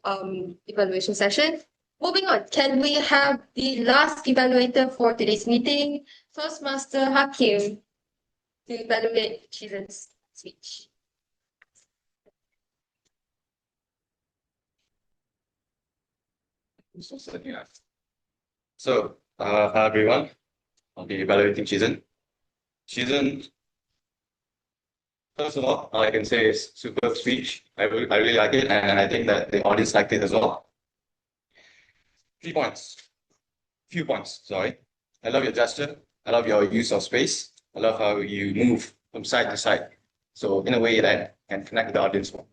evaluation session. Moving on, can we have the last evaluator for today's meeting, Toastmaster Hakim, to evaluate Zhi Jun's speech? So, hi everyone. I'll be evaluating Zhi Jun. Zhi Jun, first of all I can say is superb speech. I really like it, and I think that the audience liked it as well. Few points, sorry. I love your gesture. I love your use of space. I love how you move from side to side. So in a way that can connect with the audience more.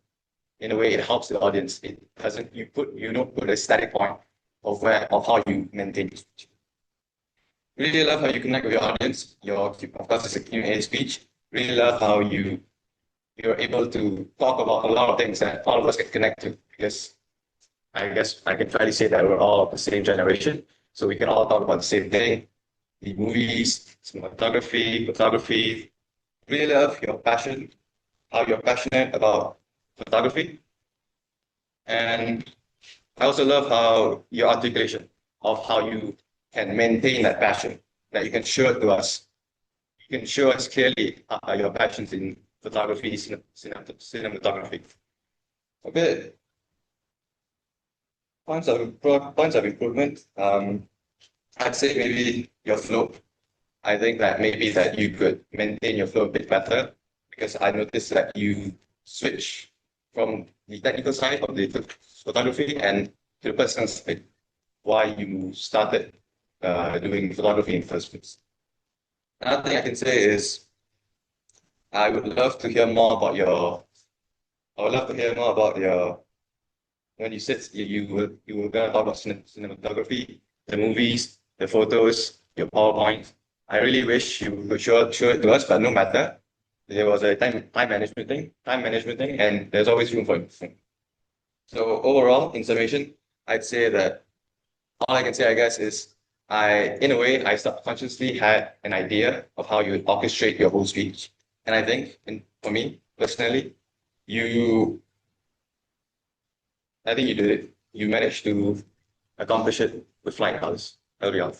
In a way it helps the audience. It doesn't, you don't put a static point of how you maintain your speech. Really love how you connect with your audience. Of course, it's a Q&A speech. Really love how you're able to talk about a lot of things that all of us can connect to, because I guess I can try to say that we're all of the same generation. so we can all talk about the same thing. The movies, cinematography, photography. Really love your passion, how you're passionate about photography. And I also love how your articulation of how you can maintain that passion, that you can show it to us. You can show us clearly your passions in photography, cinematography. Okay. Points of improvement. I'd say maybe your flow. I think that maybe that you could maintain your flow a bit better, because I noticed that you switch from the technical side of the photography and to the personal side, why you started doing photography in the first place. Another thing I can say is I would love to hear more about when you said you were gonna talk about cinematography, the movies, the photos, your PowerPoint. I really wish you could show it to us, but no matter. There was a time management thing, and there's always room for improvement. So overall, in summation, I'd say that all I can say, I guess, is in a way, I subconsciously had an idea of how you would orchestrate your whole speech. And I think, for me, personally, I think you did it. You managed to accomplish it with flying colors early on.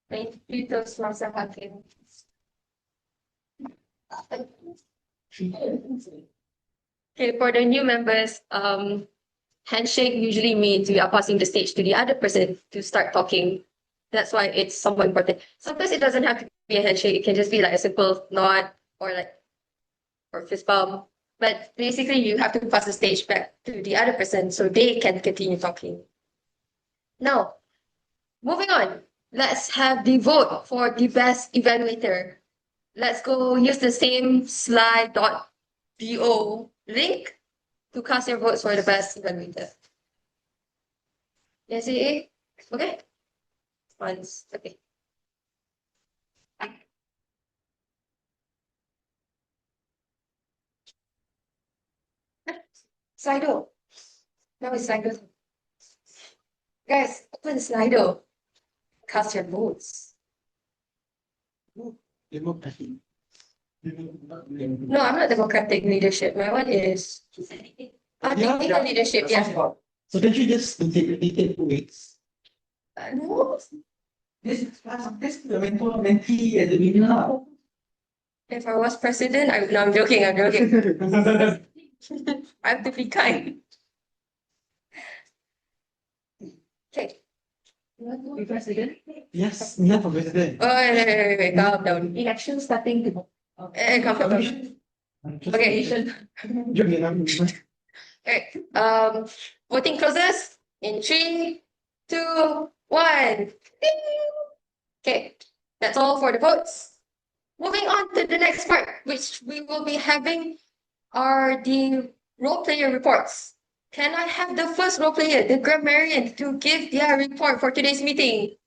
Thank you, Toastmaster Hakim. Okay, for the new members, handshake usually means we are passing the stage to the other person to start talking. That's why it's somewhat important. Sometimes it doesn't have to be a handshake. It can just be like a simple nod or fist bump. But basically, you have to pass the stage back to the other person so they can continue talking. Now, moving on. Let's have the vote for the best evaluator. Let's go use the same slide.do link to cast your votes for the best evaluator. Yes, okay? Once, okay. Slido. Now it's Slido. Guys, open Slido. Cast your votes. Democratic. No, I'm not democratic leadership. My one is technical leadership. Yeah. So don't you just take 2 weeks? No. This the mentee at the winner. If I was president, no, I'm joking. I have to be kind. Okay. You want to be president? Yes, not for president. Oh, wait, calm down. Election starting to. Calm down. Okay, you should. Okay. Voting closes in 3, 2, 1. Okay, that's all for the votes. Moving on to the next part, which we will be having are the role player reports. Can I have the first role player, the Grammarian, to give their report for today's meeting?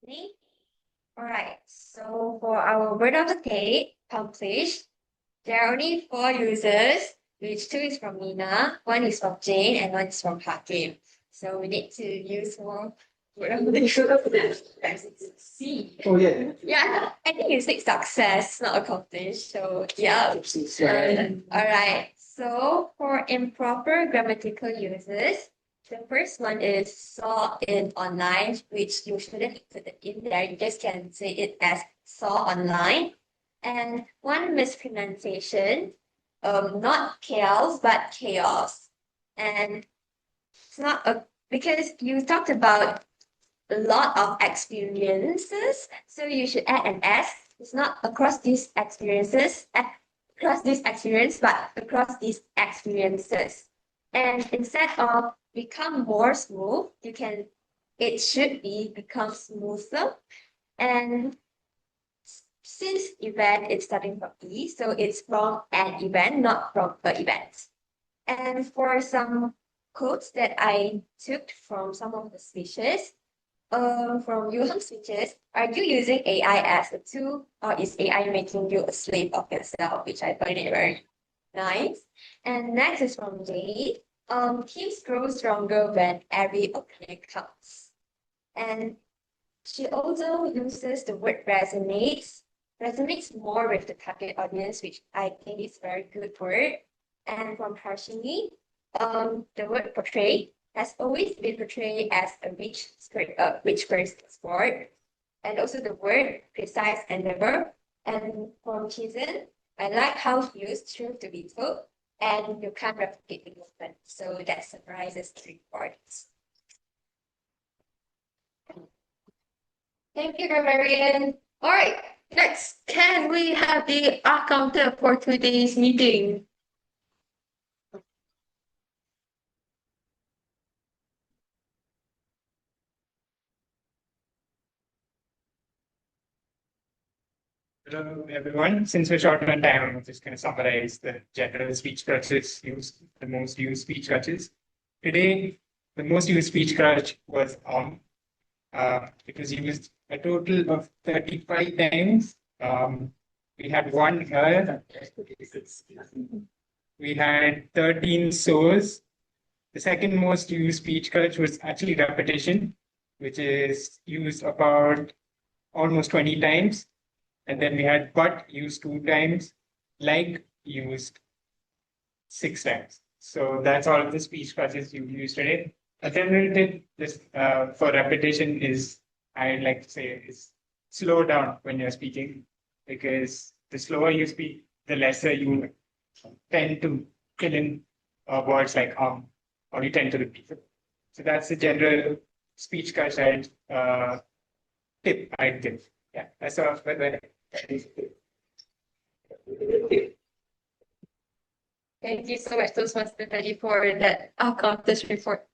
Me? Alright, so for our word of the day published, there are only 4 users, which 2 is from Nina, 1 is from Jane, and 1 is from Hakim. So we need to use more word of the day. C. Oh yeah. Yeah, I think you said success, not accomplished. So yeah. Alright. So for improper grammatical uses, the first one is saw in online, which you shouldn't put it in there. You just can say it as saw online. And one mispronunciation, not chaos, but chaos. And it's not because you talked about a lot of experiences, so you should add an S. It's not across these experiences, but across these experiences. And instead of become more smooth, it should be become smoother. And since event is starting from E, so it's from an event, not from the event. And for some quotes that I took from some of the speeches, from Johan's speeches, are you using AI as a tool, or is AI making you a slave of yourself? Which I find it very nice. And next is from Jade. Teams grow stronger when every opinion counts. And she also uses the word resonates more with the target audience, which I think is very good word. And from Harshini, the word portray has always been portrayed as a rich person's sport. And also the word precise and never. And from Zhi Jun, I like how he used truth to be told, and you can't replicate the movement. So that summarizes the report. Thank you, Grammarian. All right, next, can we have the counter for today's meeting? Hello, everyone. Since we're short on time, I'm just going to summarize the general speech crutches used, the most used speech crutches. Today, the most used speech crutch was it was used a total of 35 times. We had one her. We had 13 so's. The second most used speech crutch was actually repetition, which is used about almost 20 times. And then we had but used 2 times, like used 6 times. So that's all of the speech crutches you used today. A general tip this, for repetition is, I'd like to say, is slow down when you're speaking, because the slower you speak, the lesser you tend to fill in words like or you tend to repeat it. So that's the general speech crutch tip I'd give. Yeah, that's all. Thank you so much, Toastmaster Paddy, for that accomplished report.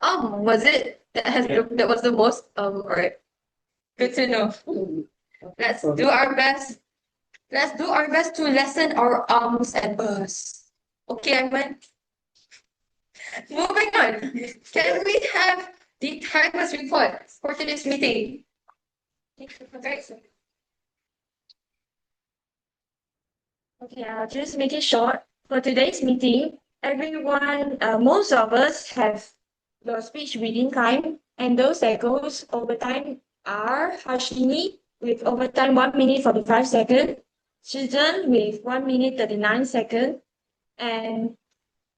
Was it that was the most alright. Good to know. Let's do our best. Let's do our best to lessen our ums and uhs. Okay, Aimaan. Moving on. Can we have the timer's report for today's meeting? Okay, I'll just make it short. For today's meeting, everyone, most of us have the speech reading time, and those that goes overtime are Harshini with overtime 1 minute 45 seconds, Zhi Jun with 1 minute 39 seconds, and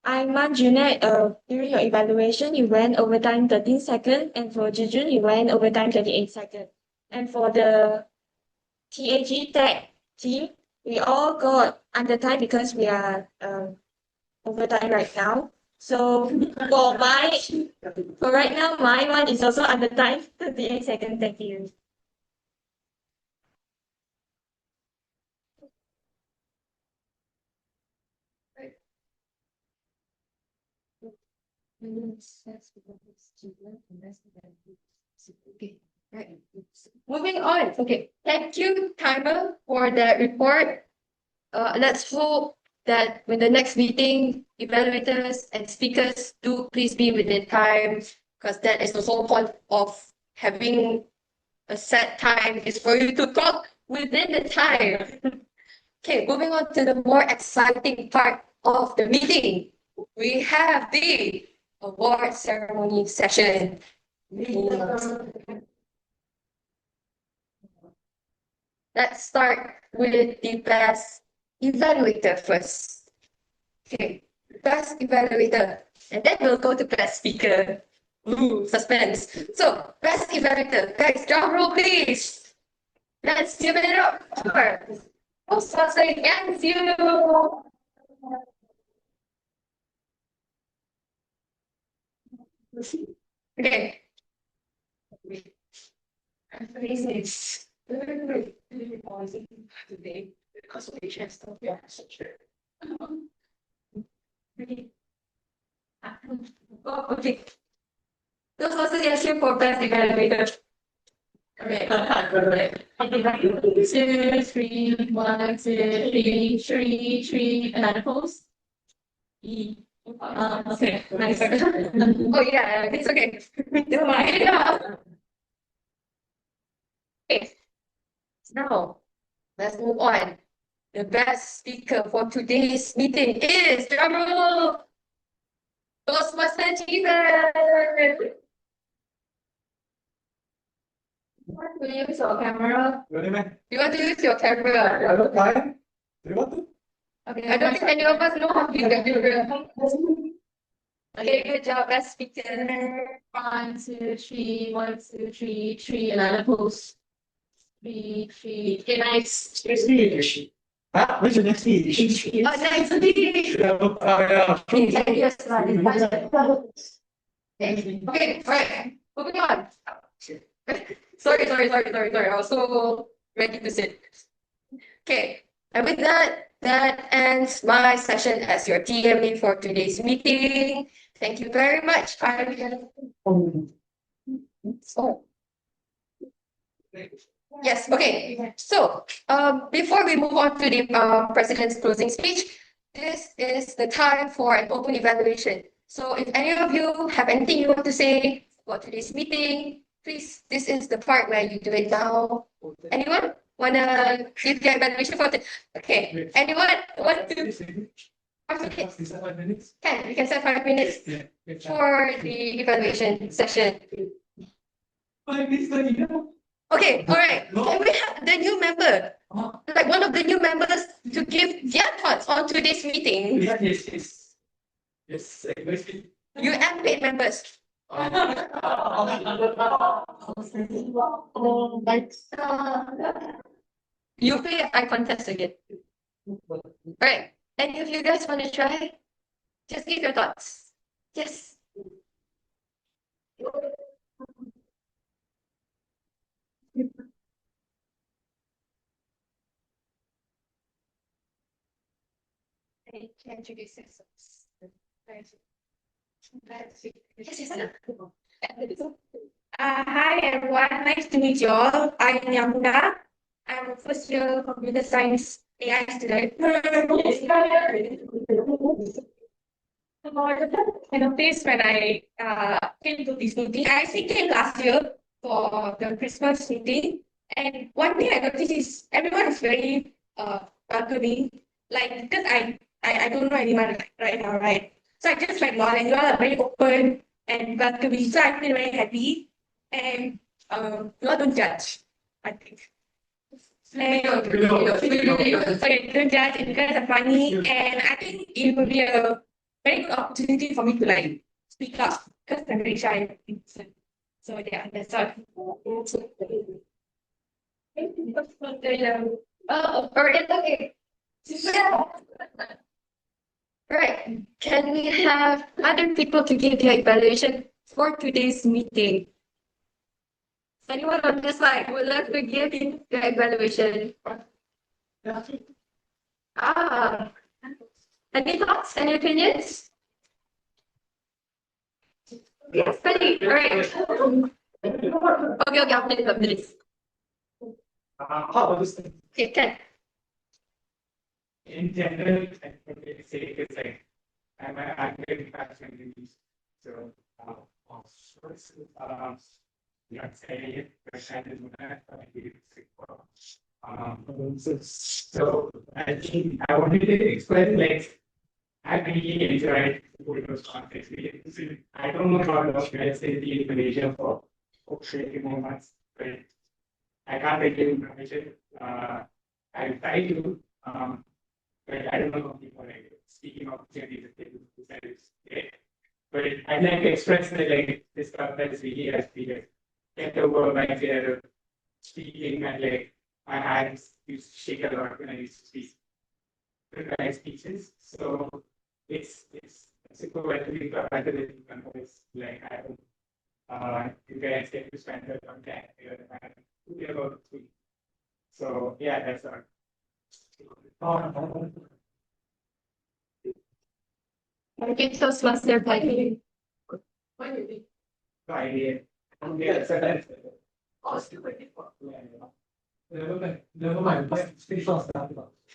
Aimaan Junaid, during your evaluation, you went overtime 13 seconds, and for Zhi Jun, you went overtime 38 seconds. And for the TAG Tech team, we all got under time because we are overtime right now. So for right now, my one is also under time, 38 seconds. Thank you. Okay, right. Moving on. Okay, thank you, timer, for that report. Let's hope that when the next meeting, evaluators and speakers do please be within time, because that is the whole point of having a set time is for you to talk within the time. Okay, moving on to the more exciting part of the meeting. We have the award ceremony session. Let's start with the best evaluator first. Okay, best evaluator. And then we'll go to best speaker. Ooh, suspense. So, best evaluator. Guys, drum roll, please. Let's give it up for Toastmaster and Siew. Okay. This today because we just don't have such a okay. Those also the issue for best evaluator. Okay. 2, 3, 1, 2, 3, 3, 3, another pose. Okay, nice. Oh yeah, it's okay. Okay. Now, let's move on. The best speaker for today's meeting is drumroll, Toastmaster Steven. You want to use your camera? Really, man? You want to use your camera? I don't mind. Do you want to? Okay, I don't think any of us know how to use the camera. Okay, good job, best speaker. 1, 2, 3, 1, 2, 3, 3, another pose. 3, 3. Okay, nice. Huh? Where's your next speech? Oh, next speech. Oh, yeah. Okay, alright, moving on. Sorry. I was so ready to sit. Okay, and with that, that ends my session as your TME for today's meeting. Thank you very much. Yes, okay. So, before we move on to the president's closing speech, this is the time for an open evaluation. So, if any of you have anything you want to say about today's meeting, please, this is the part where you do it now. Anyone wanna give their evaluation for it? Okay. Anyone want to? 5 minutes. We can set 5 minutes for the evaluation session. 5 minutes. Okay, all right. Can we have the new member, like one of the new members, to give their thoughts on today's meeting? Yes. You and paid members. You pay eye contest again. All right. Any of you guys want to try? Just give your thoughts. Yes. Introduce yourselves. Hi everyone, nice to meet you all. I'm Yamuna. I'm a first year computer science AI student. I noticed when I came to this meeting, I actually came last year for the Christmas meeting, and one thing I noticed is everyone is very welcoming. Like, because I don't know anyone right now, right? So I just met you all, and you all are very open and welcoming. So I feel very happy, and you all don't judge, I think. And, okay, don't judge, and you guys are funny, and I think it will be a very good opportunity for me to like speak up because I'm very shy. So yeah, that's all. Oh, all right, okay. Right. Can we have other people to give their evaluation for today's meeting? Anyone on this slide would like to give their evaluation? Any thoughts? Any opinions? Yes, Paddy. All right. Okay, after this. How about this? Okay, Ken. In general, I would say it's like I'm very passionate in this. So, let's say so I think I wanted to explain like I really enjoyed those context. I don't know how to let's say the information for creating moments, but I can't take the information. I try to but I don't know how people like speaking opportunities but I like to express that like this stuff that is really as speakers. Get over my fear of speaking and like my hands used to shake a lot when I used to speak. Prepare speeches. So it's a good way to be better than voice. Like I don't you guys get to spend a lot of time here and to be able to. So yeah, that's all. Thank you, Toastmaster Paddy. Idea. Yeah, so that's never mind.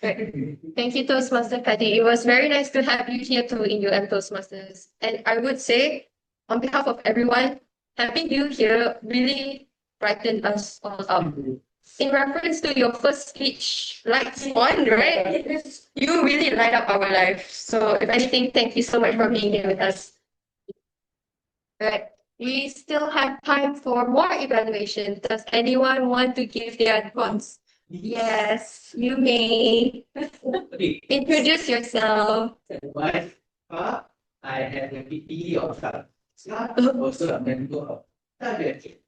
Thank you, Toastmaster Paddy. It was very nice to have you here too in UM Toastmasters. And I would say, on behalf of everyone, having you here really brighten us all up. In reference to your first speech, lights on, right? You really light up our life. So if anything, thank you so much for being here with us. Right. We still have time for more evaluation. Does anyone want to give their thoughts? Yes, you may. Introduce yourself. Wife, I have a PE of also a member of target.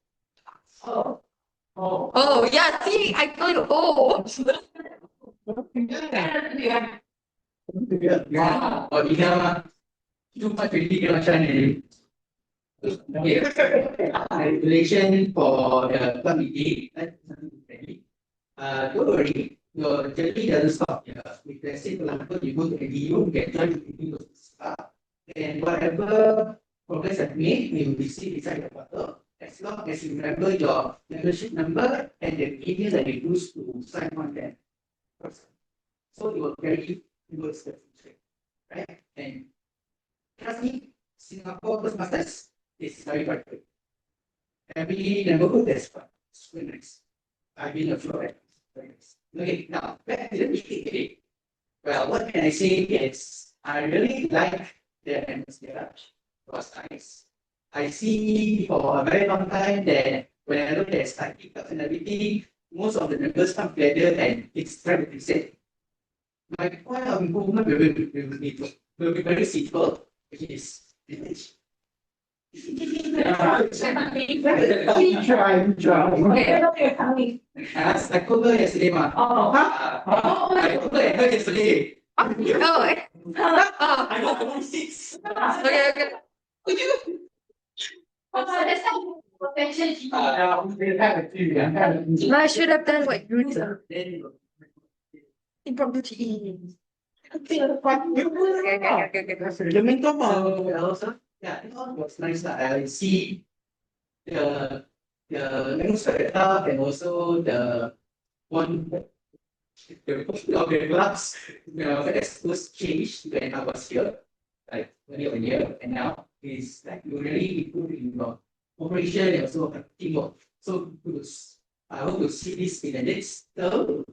Oh, Oh, yeah, see, I told you. Oh. yeah. Or too much really macam ni. Okay. Regulation for the club meeting. Don't worry, your journey doesn't stop here. If let's say, for example, you go to NDU, you get joined with NDU and whatever progress I've made, you will see inside the portal. As long as you remember your membership number and the email that you use to sign on that person. So it will carry you towards the future, right? And trust me, Singapore Toastmasters is very good. Every neighborhood has fun. It's very nice. I've been a floor. Very nice. Okay, now back to the meeting today. Well, what can I say is I really like the atmosphere. It was nice. I see for a very long time that whenever there's like pickups and everything, most of the members come together and it's trying to present. My point of improvement will be very simple, which is finish. As I covered yesterday, ma. I covered yesterday. I got 6. Okay. I should have done what you did. Impromptu. Yeah, it all was nice. I see the administrator and also the one the class was changed when I was here, like earlier a year, and now is like you really improving your operation and also teamwork. So good. I hope to see this in the next term.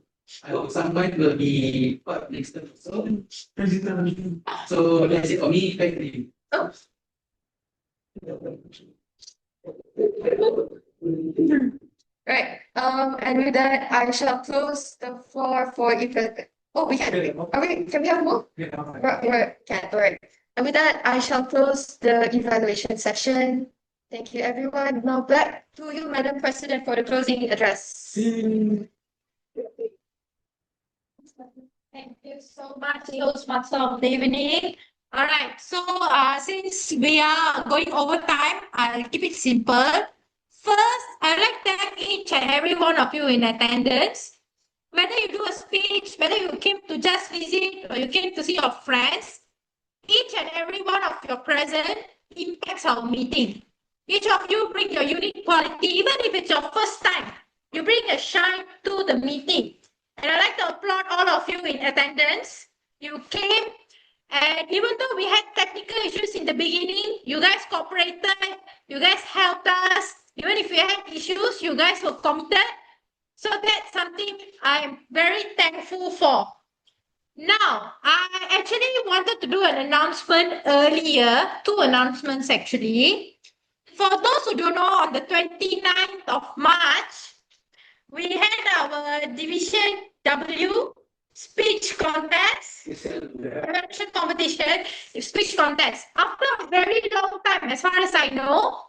I hope someone will be part next term. So that's it for me. Thank you. Right. And with that, I shall close the floor for event. Oh, we had. Can we have more? Right. Can. All right. And with that, I shall close the evaluation session. Thank you, everyone. Now back to you, Madam President, for the closing address. Thank you so much, Toastmaster of the evening. All right, so since we are going over time, I'll keep it simple. First, I'd like to thank each and every one of you in attendance. Whether you do a speech, whether you came to just visit or you came to see your friends, each and every one of your presence impacts our meeting. Each of you bring your unique quality, even if it's your first time. You bring a shine to the meeting. And I'd like to applaud all of you in attendance. You came, and even though we had technical issues in the beginning, you guys cooperated, you guys helped us. Even if we had issues, you guys were committed. So that's something I'm very thankful for. Now, I actually wanted to do an announcement earlier, 2 announcements actually. For those who don't know, on the 29th of March, we had our Division W speech contest, competition, speech contest. After a very long time, as far as I know,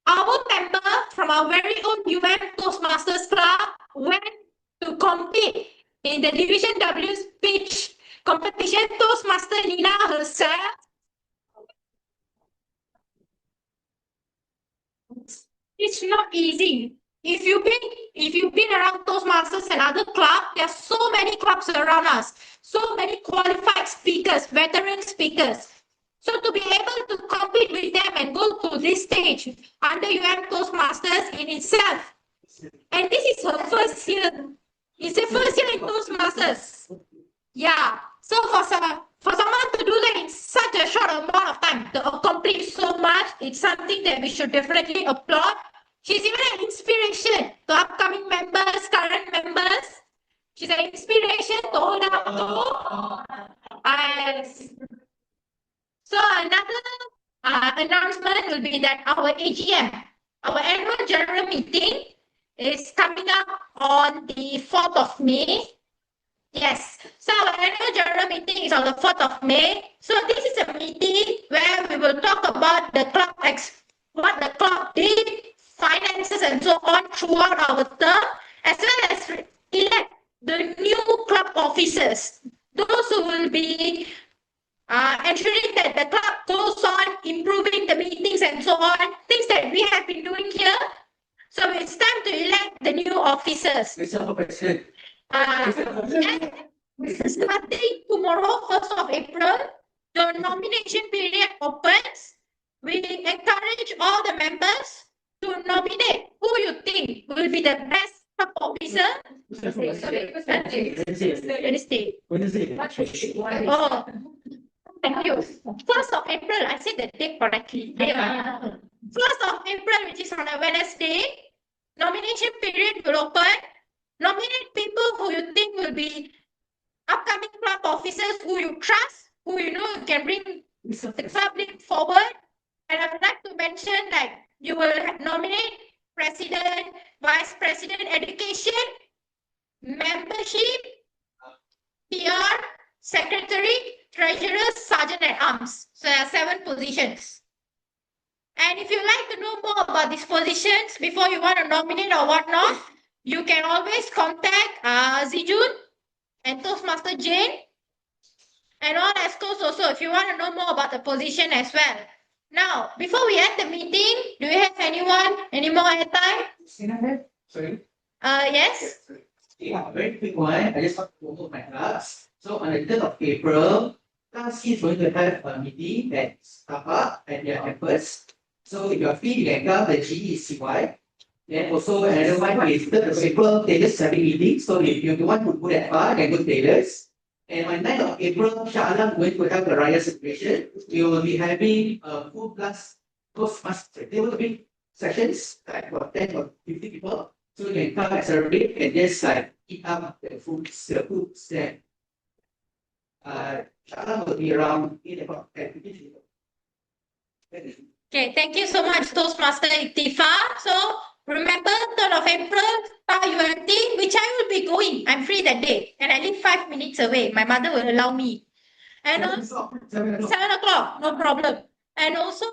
our member from our very own Toastmasters Club went to compete in the Division W speech competition. Toastmaster Nina herself. It's not easy. If you've been around Toastmasters and other clubs, there are so many clubs around us, so many qualified speakers, veteran speakers. So to be able to compete with them and go to this stage under Toastmasters in itself, and this is her first year. It's her first year in Toastmasters. Yeah. So for someone to do that in such a short amount of time, to accomplish so much, it's something that we should definitely applaud. She's even an inspiration to upcoming members, current members. She's an inspiration to hold up to. So another announcement will be that our AGM, our annual general meeting, is coming up on the 4th of May. Yes, so our annual general meeting is on the 4th of May. So this is a meeting where we will talk about the club, what the club did, finances and so on throughout our term, as well as elect the new club officers, those who will be ensuring that the club goes on improving the meetings and so on, things that we have been doing here. So it's time to elect the new officers. Starting tomorrow, 1st of April, the nomination period opens. We encourage all the members to nominate who you think will be the best club officer. Wednesday. Oh, thank you. 1st of April, I said the date correctly. 1st of April, which is on a Wednesday, nomination period will open. Nominate people who you think will be upcoming club officers who you trust, who you know can bring the club forward. And I would like to mention that you will nominate president, vice president, education, membership, PR, secretary, treasurer, sergeant at arms. So there are 7 positions. And if you'd like to know more about these positions before you want to nominate or whatnot, you can always contact Zhi Jun and Toastmaster Zhen and all ESCOs also if you want to know more about the position as well. Now, before we end the meeting, do you have any more airtime? Sorry. Yes? Yeah, very quick one. I just want to promote my class. So on the 3rd of April, class is going to have a meeting that's up at their campus. So if you are free, you can come. The G is CY. Then also another one is 3rd of April, Taylor's having meeting. So if you want to go that far, then go to Taylor's. And on 9th of April, inshallah, we're going to have the Raya celebration. We will be having a full class Toastmaster. There will be sessions like for 10 or 50 people. So you can come and celebrate and just like eat up the foods that inshallah will be around 8 o'clock and 50 people. Okay, thank you so much, Toastmaster Iktifa. So remember, 3rd of April, UMT, which I will be going. I'm free that day. And I live 5 minutes away. My mother will allow me. And 7 o'clock, no problem. And also,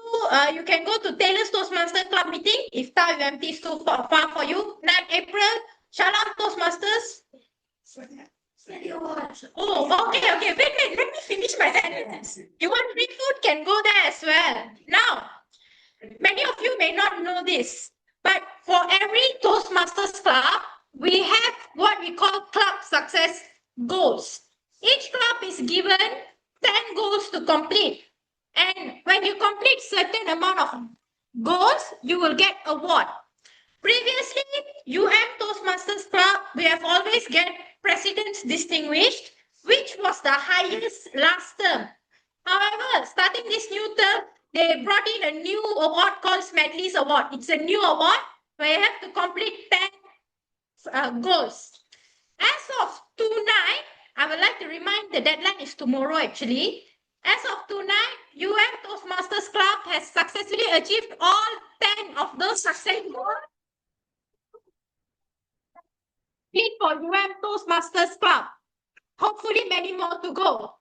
you can go to Taylor's Toastmaster Club meeting if UMT is too far for you. 9th April, Shalom Toastmasters. Oh, okay. Wait. Let me finish my sentence. You want free food, can go there as well. Now, many of you may not know this, but for every Toastmasters club, we have what we call club success goals. Each club is given 10 goals to complete. And when you complete certain amount of goals, you will get award. Previously, Toastmasters Club, we have always get President's Distinguished, which was the highest last term. However, starting this new term, they brought in a new award called Smedley's Award. It's a new award where you have to complete 10 goals. As of tonight, I would like to remind the deadline is tomorrow actually. As of tonight, Toastmasters Club has successfully achieved all 10 of those success goals. For Toastmasters Club. Hopefully many more to go.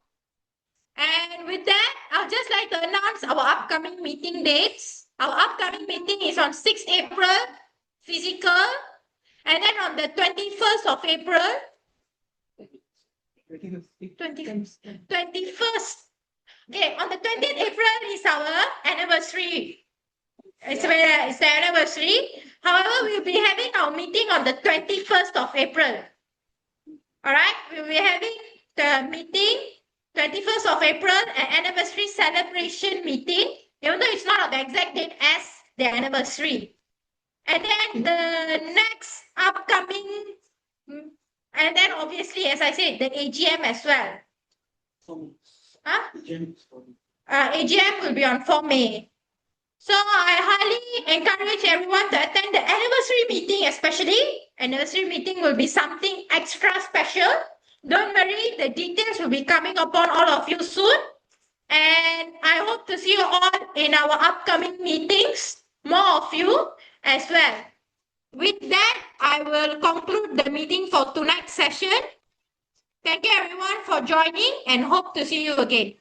And with that, I'd just like to announce our upcoming meeting dates. Our upcoming meeting is on 6th April, physical. And then on the 21st of April, 21st. Okay, on the 20th April is our anniversary. It's the anniversary. However, we'll be having our meeting on the 21st of April. All right, we'll be having the meeting 21st of April, an anniversary celebration meeting, even though it's not on the exact date as the anniversary. And then the next upcoming, and then obviously, as I said, the AGM as well. AGM will be on 4 May. So I highly encourage everyone to attend the meeting especially, anniversary meeting will be something extra special. Don't worry, the details will be coming upon all of you soon. And I hope to see you all in our upcoming meetings, more of you as well. With that, I will conclude the meeting for tonight's session. Thank you everyone for joining and hope to see you again.